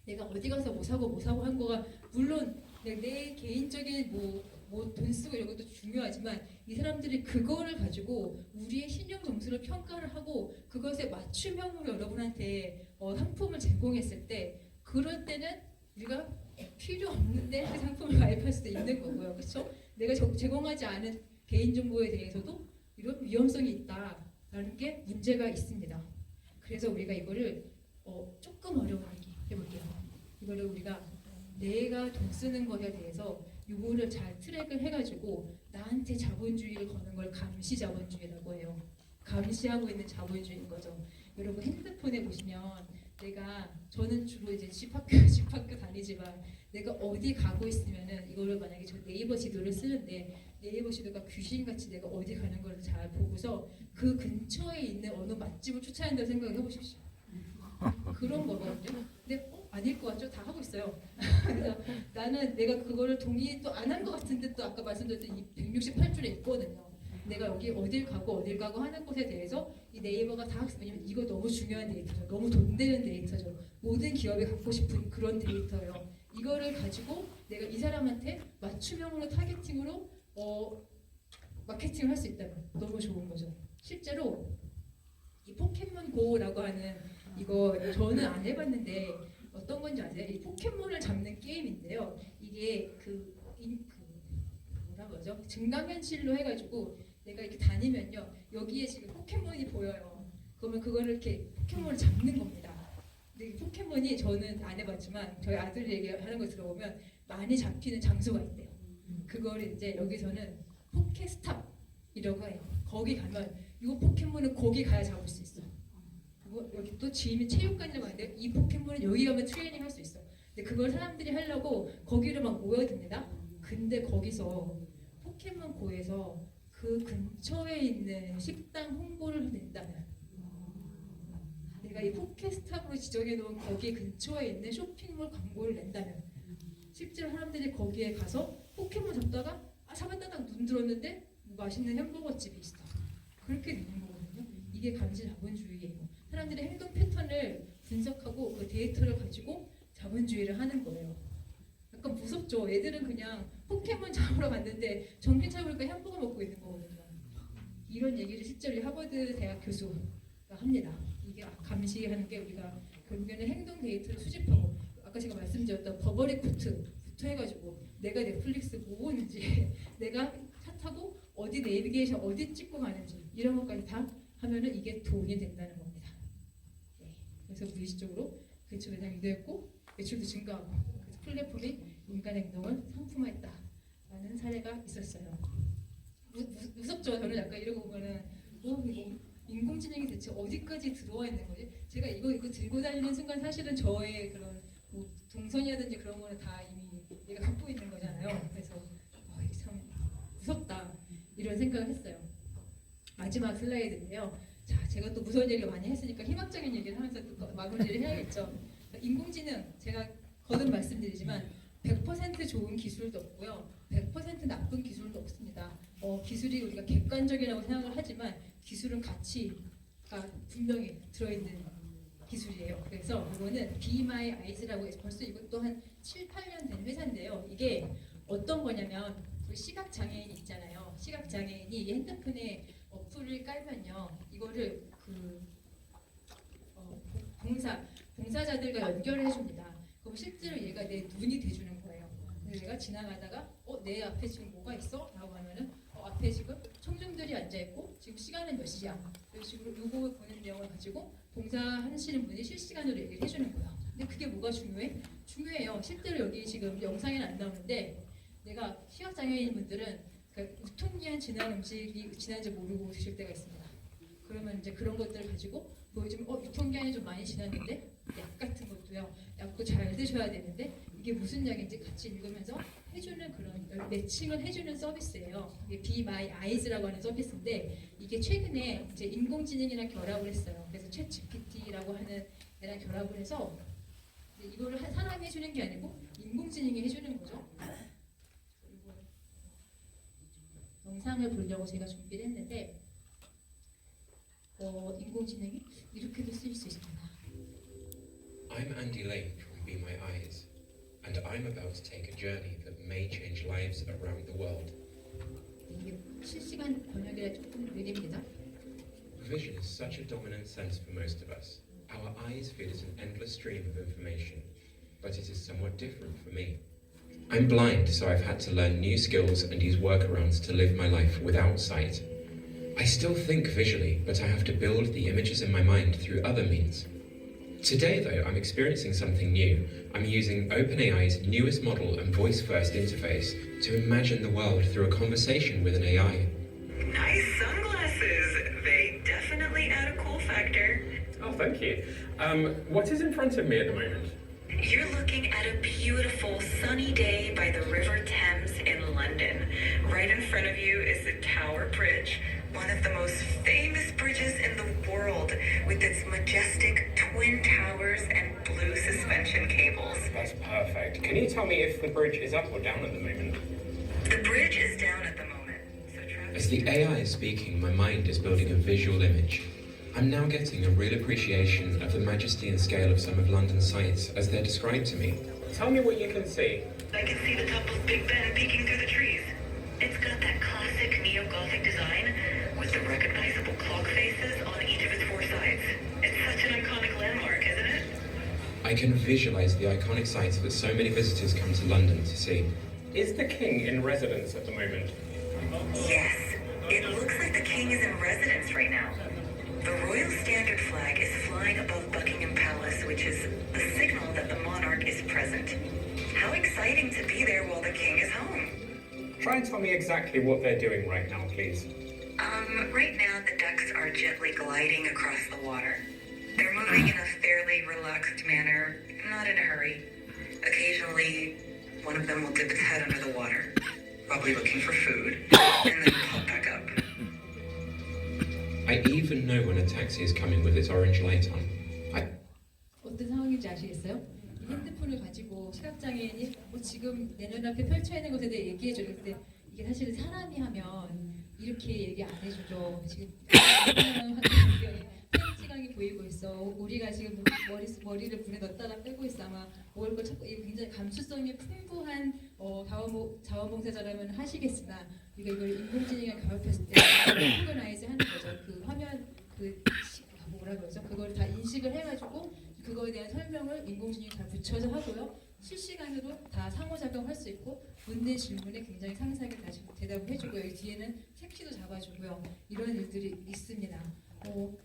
내가 어디 가서 뭐 사고 한 거가 물론 내 개인적인 뭐 돈 쓰고 이런 것도 중요하지만 이 사람들이 그거를 가지고 우리의 신용 점수를 평가를 하고 그것에 맞춤형으로 여러분한테 상품을 제공했을 때 그럴 때는 우리가 필요 없는데 그 상품을 가입할 수도 있는 거고요. 그렇죠? 내가 제공하지 않은 개인정보에 대해서도 이런 위험성이 있다라는 게 문제가 있습니다. 그래서 우리가 이거를 조금 어려운 얘기 해볼게요. 이거를 우리가 내가 돈 쓰는 것에 대해서 이거를 잘 트랙을 해가지고 나한테 자본주의를 거는 걸 감시자본주의라고 해요. 감시하고 있는 자본주의인 거죠. 여러분 핸드폰에 보시면 저는 주로 이제 집학교 다니지만 내가 어디 가고 있으면은 이거를 만약에 저 네이버 지도를 쓰는데 네이버 지도가 귀신같이 내가 어디 가는 걸 잘 보고서 그 근처에 있는 어느 맛집을 추천한다고 생각을 해보십시오. 그런 거거든요. 근데 아닐 것 같죠? 다 하고 있어요. 그래서 나는 내가 그거를 동의 또 안 한 것 같은데 또 아까 말씀드렸던 이 168줄에 있거든요. 내가 여기 어딜 가고 하는 것에 대해서 이 네이버가 다 학습, 왜냐면 이거 너무 중요한 데이터죠. 너무 돈 되는 데이터죠. 모든 기업이 갖고 싶은 그런 데이터예요. 이거를 가지고 내가 이 사람한테 맞춤형으로 타겟팅으로 마케팅을 할 수 있다면 너무 좋은 거죠. 실제로 이 포켓몬고라고 하는 이거 저는 안 해봤는데 어떤 건지 아세요? 이 포켓몬을 잡는 게임인데요. 이게 뭐라 그러죠? 증강현실로 해가지고 내가 이렇게 다니면요 여기에 지금 포켓몬이 보여요. 그러면 그거를 이렇게 포켓몬을 잡는 겁니다. 근데 이 포켓몬이 저는 안 해봤지만 저희 아들이 얘기하는 거 들어보면 많이 잡히는 장소가 있대요. 그거를 이제 여기서는 포켓스탑이라고 해요. 거기 가면 이 포켓몬은 거기 가야 잡을 수 있어. 여기 또 지임이 체육관이라고 하는데 이 포켓몬은 여기 가면 트레이닝 할 수 있어. 근데 그걸 사람들이 하려고 거기를 막 모여듭니다. 근데 거기서 포켓몬고에서 그 근처에 있는 식당 홍보를 낸다면 내가 이 포켓스탑으로 지정해 놓은 거기 근처에 있는 쇼핑몰 광고를 낸다면 실제로 사람들이 거기에 가서 포켓몬 잡다가 잡았다가 눈 들었는데 맛있는 햄버거 집이 있어. 그렇게 되는 거거든요. 이게 감시 자본주의예요. 사람들의 행동 패턴을 분석하고 그 데이터를 가지고 자본주의를 하는 거예요. 약간 무섭죠. 애들은 그냥 포켓몬 잡으러 갔는데 정신 차려보니까 햄버거 먹고 있는 거거든요. 이런 얘기를 실제로 하버드 대학 교수가 합니다. 이게 감시하는 게 우리가 결국에는 행동 데이터를 수집하고 아까 제가 말씀드렸던 버버리 코트부터 해가지고 내가 넷플릭스 뭐 보는지 내가 차 타고 어디 내비게이션 어디 찍고 가는지 이런 것까지 다 하면은 이게 돈이 된다는 겁니다. 네. 그래서 무의식적으로 근처 매장이 되었고 매출도 증가하고 그래서 플랫폼이 인간 행동을 상품화했다라는 사례가 있었어요. 무섭죠. 저는 약간 이러고 보면은 이거 인공지능이 대체 어디까지 들어와 있는 거지? 제가 이거 들고 다니는 순간 사실은 저의 그런 뭐 동선이라든지 그런 거는 다 이미 얘가 갖고 있는 거잖아요. 그래서 이게 참 무섭다 이런 생각을 했어요. 마지막 슬라이드인데요. 자, 제가 또 무서운 얘기를 많이 했으니까 희망적인 얘기를 하면서 또 마무리를 해야겠죠. 인공지능 제가 거듭 말씀드리지만 100% 좋은 기술도 없고요. 100% 나쁜 기술도 없습니다. 기술이 우리가 객관적이라고 생각을 하지만 기술은 가치가 분명히 들어있는 기술이에요. 그래서 이거는 Be My Eyes라고 해서 벌써 이것도 한 7, 8년 된 회사인데요. 이게 어떤 거냐면 우리 시각장애인이 있잖아요. 시각장애인이 핸드폰에 어플을 깔면요. 이거를 봉사자들과 연결을 해줍니다. 그럼 실제로 얘가 내 눈이 돼주는 거예요. 그래서 얘가 지나가다가 내 앞에 지금 뭐가 있어? 라고 하면은 앞에 지금 청중들이 앉아있고 지금 시간은 몇 시야? 이런 식으로 요거 보는 내용을 가지고 봉사하시는 분이 실시간으로 얘기를 해주는 거예요. 근데 그게 뭐가 중요해? 중요해요. 실제로 여기 지금 영상에는 안 나오는데 내가 시각장애인 분들은 그러니까 유통기한 지난 음식이 지난지 모르고 드실 때가 있습니다. 그러면 이제 그런 것들을 가지고 보여주면 유통기한이 좀 많이 지났는데 약 같은 것도요. 약도 잘 드셔야 되는데 이게 무슨 약인지 같이 읽으면서 해주는 그런 매칭을 해주는 서비스예요. 이게 Be My Eyes라고 하는 서비스인데 이게 최근에 이제 인공지능이랑 결합을 했어요. 그래서 챗GPT라고 하는 애랑 결합을 해서 이거를 사람이 해주는 게 아니고 인공지능이 해주는 거죠. 그리고 영상을 보려고 제가 준비를 했는데 인공지능이 이렇게도 쓰일 수 있습니다. I'm Andy Lane from Be My Eyes, and I'm about to take a journey that may change lives around the world. 이게 실시간 번역이라 조금 느립니다. Vision is such a dominant sense for most of us. Our eyes feed us an endless stream of information, but it is somewhat different for me. I'm blind, so I've had to learn new skills and use workarounds to live my life without sight. I still think visually, but I have to build the images in my mind through other means. Today, though, I'm experiencing something new. I'm using OpenAI's newest model and voice-first interface to imagine the world through a conversation with an AI. Nice sunglasses. They definitely add a cool factor. Oh, thank you. What is in front of me at the moment? You're looking at a beautiful sunny day by the River Thames in London. Right in front of you is the Tower Bridge, one of the most famous bridges in the world, with its majestic twin towers and blue suspension cables. That's perfect. Can you tell me if the bridge is up or down at the moment? The bridge is down at the moment. As the AI is speaking, my mind is building a visual image. I'm now getting a real appreciation of the majesty and scale of some of London's sights as they're described to me. Tell me what you can see. I can see the top of Big Ben peeking through the trees. It's got that classic neo-Gothic design with the recognizable clock faces on each of its four sides. It's such an iconic landmark, isn't it? I can visualize the iconic sights that so many visitors come to London to see. Is the king in residence at the moment? Yes. It looks like the king is in residence right now. The Royal Standard flag is flying above Buckingham Palace, which is a signal that the monarch is present. How exciting to be there while the king is home. Try and tell me exactly what they're doing right now, please. Right now the ducks are gently gliding across the water. They're moving in a fairly relaxed manner, not in a hurry. Occasionally, one of them will dip its head under the water, probably looking for food, and then pop back up. I even know when a taxi is coming with its orange light on. 어떤 상황인지 아시겠어요? 이 핸드폰을 가지고 시각장애인이 지금 내 눈앞에 펼쳐 있는 것에 대해 얘기해줘요. 근데 이게 사실은 사람이 하면 이렇게 얘기 안 해주죠. 지금 시각이 보이고 있어. 우리가 지금 머리를 불에 넣었다가 빼고 있어. 아마 먹을 걸 찾고 이게 굉장히 감수성이 풍부한 자원봉사자라면 하시겠으나 이걸 인공지능이랑 결합했을 때 오토나이즈 하는 거죠. 그 화면 뭐라 그러죠? 그걸 다 인식을 해가지고 그거에 대한 설명을 인공지능이 다 붙여서 하고요. 실시간으로 다 상호작용할 수 있고 묻는 질문에 굉장히 상세하게 다시 대답을 해주고요. 여기 뒤에는 색시도 잡아주고요. 이런 일들이 있습니다.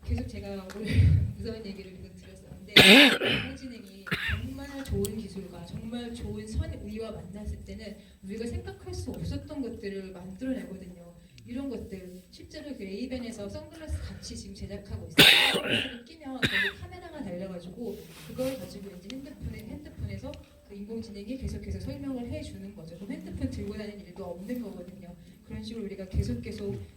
계속 제가 오늘 무서운 얘기를 드렸었는데 인공지능이 정말 좋은 기술과 정말 좋은 선의와 만났을 때는 우리가 생각할 수 없었던 것들을 만들어내거든요. 이런 것들 실제로 그 레이벤에서 선글라스 같이 지금 제작하고 있어요. 선글라스를 끼면 거기 카메라가 달려가지고 그걸 가지고 이제 핸드폰에서 그 인공지능이 계속해서 설명을 해주는 거죠. 그럼 핸드폰 들고 다니는 일도 없는 거거든요. 그런 식으로 우리가 계속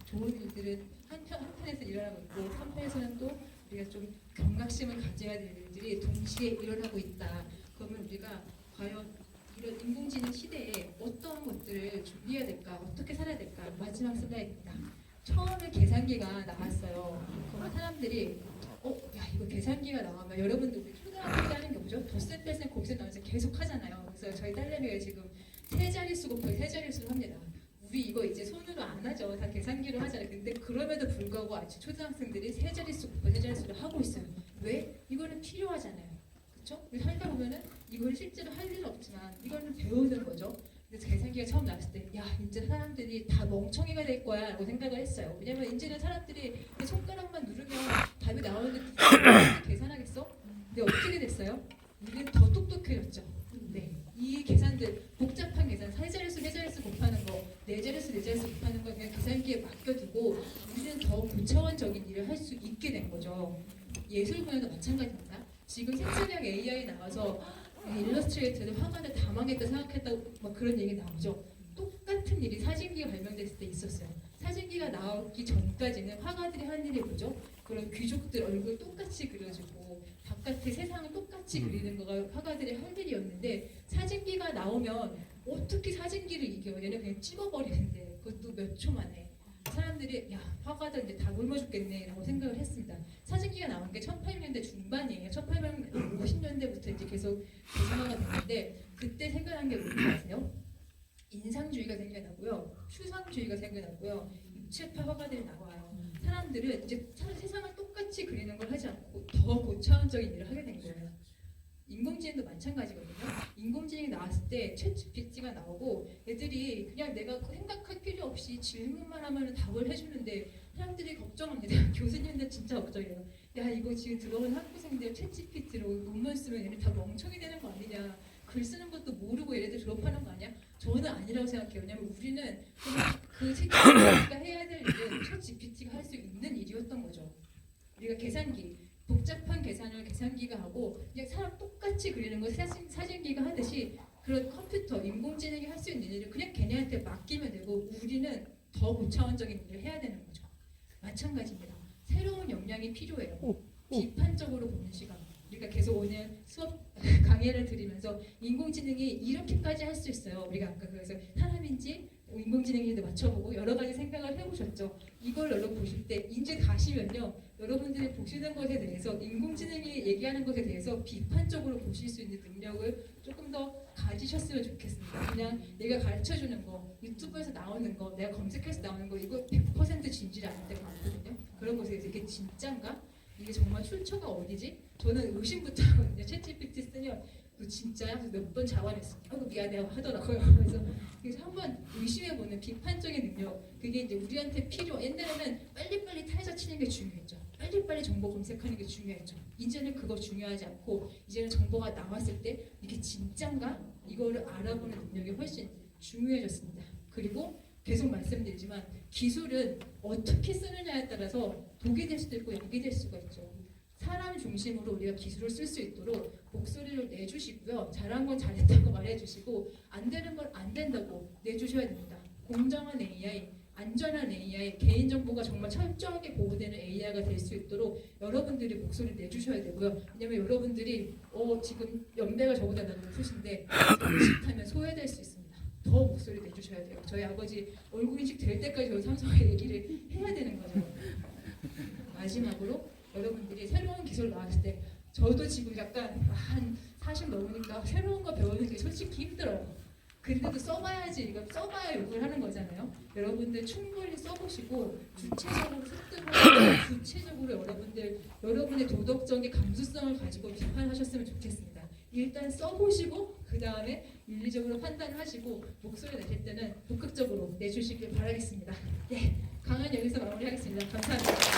좋은 일들은 한편에서 일어나고 있고 한편에서는 또 우리가 좀 경각심을 가져야 될 일들이 동시에 일어나고 있다. 그러면 우리가 과연 이런 인공지능 시대에 어떤 것들을 준비해야 될까, 어떻게 살아야 될까. 마지막 슬라이드입니다. 처음에 계산기가 나왔어요. 그러면 사람들이 야 이거 계산기가 나오면 여러분들 우리 초등학교 때 하는 게 뭐죠? 덧셈 뺄셈 곱셈 나눠서 계속 하잖아요. 그래서 저희 딸내미가 지금 세 자릿수 곱하기 세 자릿수를 합니다. 우리 이거 이제 손으로 안 하죠. 다 계산기로 하잖아요. 근데 그럼에도 불구하고 아직 초등학생들이 세 자릿수 곱하기 세 자릿수를 하고 있어요. 왜? 이거는 계산은 필요하잖아요. 그렇죠? 살다 보면은 이걸 실제로 할 일은 없지만 이거는 배우는 거죠. 그래서 계산기가 처음 나왔을 때, 야, 이제 사람들이 다 멍청이가 될 거야 라고 생각을 했어요. 왜냐면 이제는 사람들이 손가락만 누르면 답이 나오는데 계산하겠어? 근데 어떻게 됐어요? 우리는 더 똑똑해졌죠. 네, 이 계산들, 복잡한 계산, 세 자릿수 곱하는 거, 네 자릿수 곱하는 거 그냥 계산기에 맡겨두고 우리는 더 고차원적인 일을 할 수 있게 된 거죠. 예술 분야도 마찬가지입니다. 지금 생산형 AI 나와서 일러스트레이터들 화가들 다 망했다 생각했다고 막 그런 얘기 나오죠. 똑같은 일이 사진기가 발명됐을 때 있었어요. 사진기가 나오기 전까지는 화가들이 한 일이 뭐죠? 그런 귀족들 얼굴 똑같이 그려주고 바깥의 세상을 똑같이 그리는 거가 화가들의 할 일이었는데 사진기가 나오면 어떻게 사진기를 이겨? 얘는 그냥 찍어버리는데 그것도 몇 초 만에 사람들이 야 화가들 이제 다 굶어 죽겠네 라고 생각을 했습니다. 사진기가 나온 게 1800년대 중반이에요. 1850년대부터 이제 계속 대중화가 됐는데 그때 생겨난 게 뭔지 아세요? 인상주의가 생겨나고요. 추상주의가 생겨나고요. 입체파 화가들이 나와요. 사람들은 이제 세상을 똑같이 그리는 걸 하지 않고 더 고차원적인 일을 하게 된 거예요. 인공지능도 마찬가지거든요. 인공지능이 나왔을 때 챗GPT가 나오고 애들이 그냥 내가 생각할 필요 없이 질문만 하면 답을 해주는데 사람들이 걱정합니다. 교수님들 진짜 걱정해요. 야 이거 지금 들어온 학부생들 챗GPT로 논문 쓰면 얘네 다 멍청이 되는 거 아니냐. 글 쓰는 것도 모르고 얘네들 졸업하는 거 아니야? 저는 아니라고 생각해요. 왜냐면 우리는 그 챗GPT가 해야 될 일은 챗GPT가 할 수 있는 일이었던 거죠. 우리가 계산기 복잡한 계산을 계산기가 하고 그냥 사람 똑같이 그리는 거 사진기가 하듯이 그런 컴퓨터, 인공지능이 할 수 있는 일을 그냥 걔네한테 맡기면 되고 우리는 더 고차원적인 일을 해야 되는 거죠. 마찬가지입니다. 새로운 역량이 필요해요. 비판적으로 보는 시간. 우리가 계속 오늘 수업 강의를 들으면서 인공지능이 이렇게까지 할 수 있어요. 우리가 아까 그래서 사람인지 인공지능인지 맞춰보고 여러 가지 생각을 해보셨죠. 이걸 여러분 보실 때 이제 가시면요. 여러분들이 보시는 것에 대해서 인공지능이 얘기하는 것에 대해서 비판적으로 보실 수 있는 능력을 조금 더 가지셨으면 좋겠습니다. 그냥 내가 가르쳐주는 거, 유튜브에서 나오는 거, 내가 검색해서 나오는 거 이거 100% 진실이 아닐 때가 많거든요. 그런 것에 대해서 이게 진짠가? 이게 정말 출처가 어디지? 저는 의심부터 하거든요. 챗GPT 쓰면 너 진짜야? 몇 번 자활했어. 아이고 미안해 하더라고요. 그래서 한번 의심해보는 비판적인 능력 그게 이제 우리한테 필요. 옛날에는 빨리빨리 타자 치는 게 중요했죠. 빨리빨리 정보 검색하는 게 중요했죠. 이제는 그거 중요하지 않고 이제는 정보가 나왔을 때 이게 진짠가? 이거를 알아보는 능력이 훨씬 중요해졌습니다. 그리고 계속 말씀드리지만 기술은 어떻게 쓰느냐에 따라서 독이 될 수도 있고 약이 될 수가 있죠. 사람 중심으로 우리가 기술을 쓸 수 있도록 목소리를 내주시고요. 잘한 건 잘했다고 말해주시고 안 되는 건 안 된다고 내주셔야 됩니다. 공정한 AI, 안전한 AI, 개인정보가 정말 철저하게 보호되는 AI가 될 수 있도록 여러분들이 목소리 내주셔야 되고요. 왜냐면 여러분들이 지금 연배가 저보다 높으신데 잘못하면 소외될 수 있습니다. 더 목소리 내주셔야 돼요. 저희 아버지 얼굴 인식 될 때까지 저희 삼성에 얘기를 해야 되는 거죠. 마지막으로 여러분들이 새로운 기술 나왔을 때 저도 지금 약간 한 40 넘으니까 새로운 거 배우는 게 솔직히 힘들어요. 근데도 써봐야지, 이거 써봐야 욕을 하는 거잖아요. 여러분들 충분히 써보시고 구체적으로 습득하고 구체적으로 여러분의 도덕적인 감수성을 가지고 비판하셨으면 좋겠습니다. 일단 써보시고 그 다음에 윤리적으로 판단하시고 목소리 내실 때는 적극적으로 내주시길 바라겠습니다. 네, 강연 여기서 마무리하겠습니다. 감사합니다.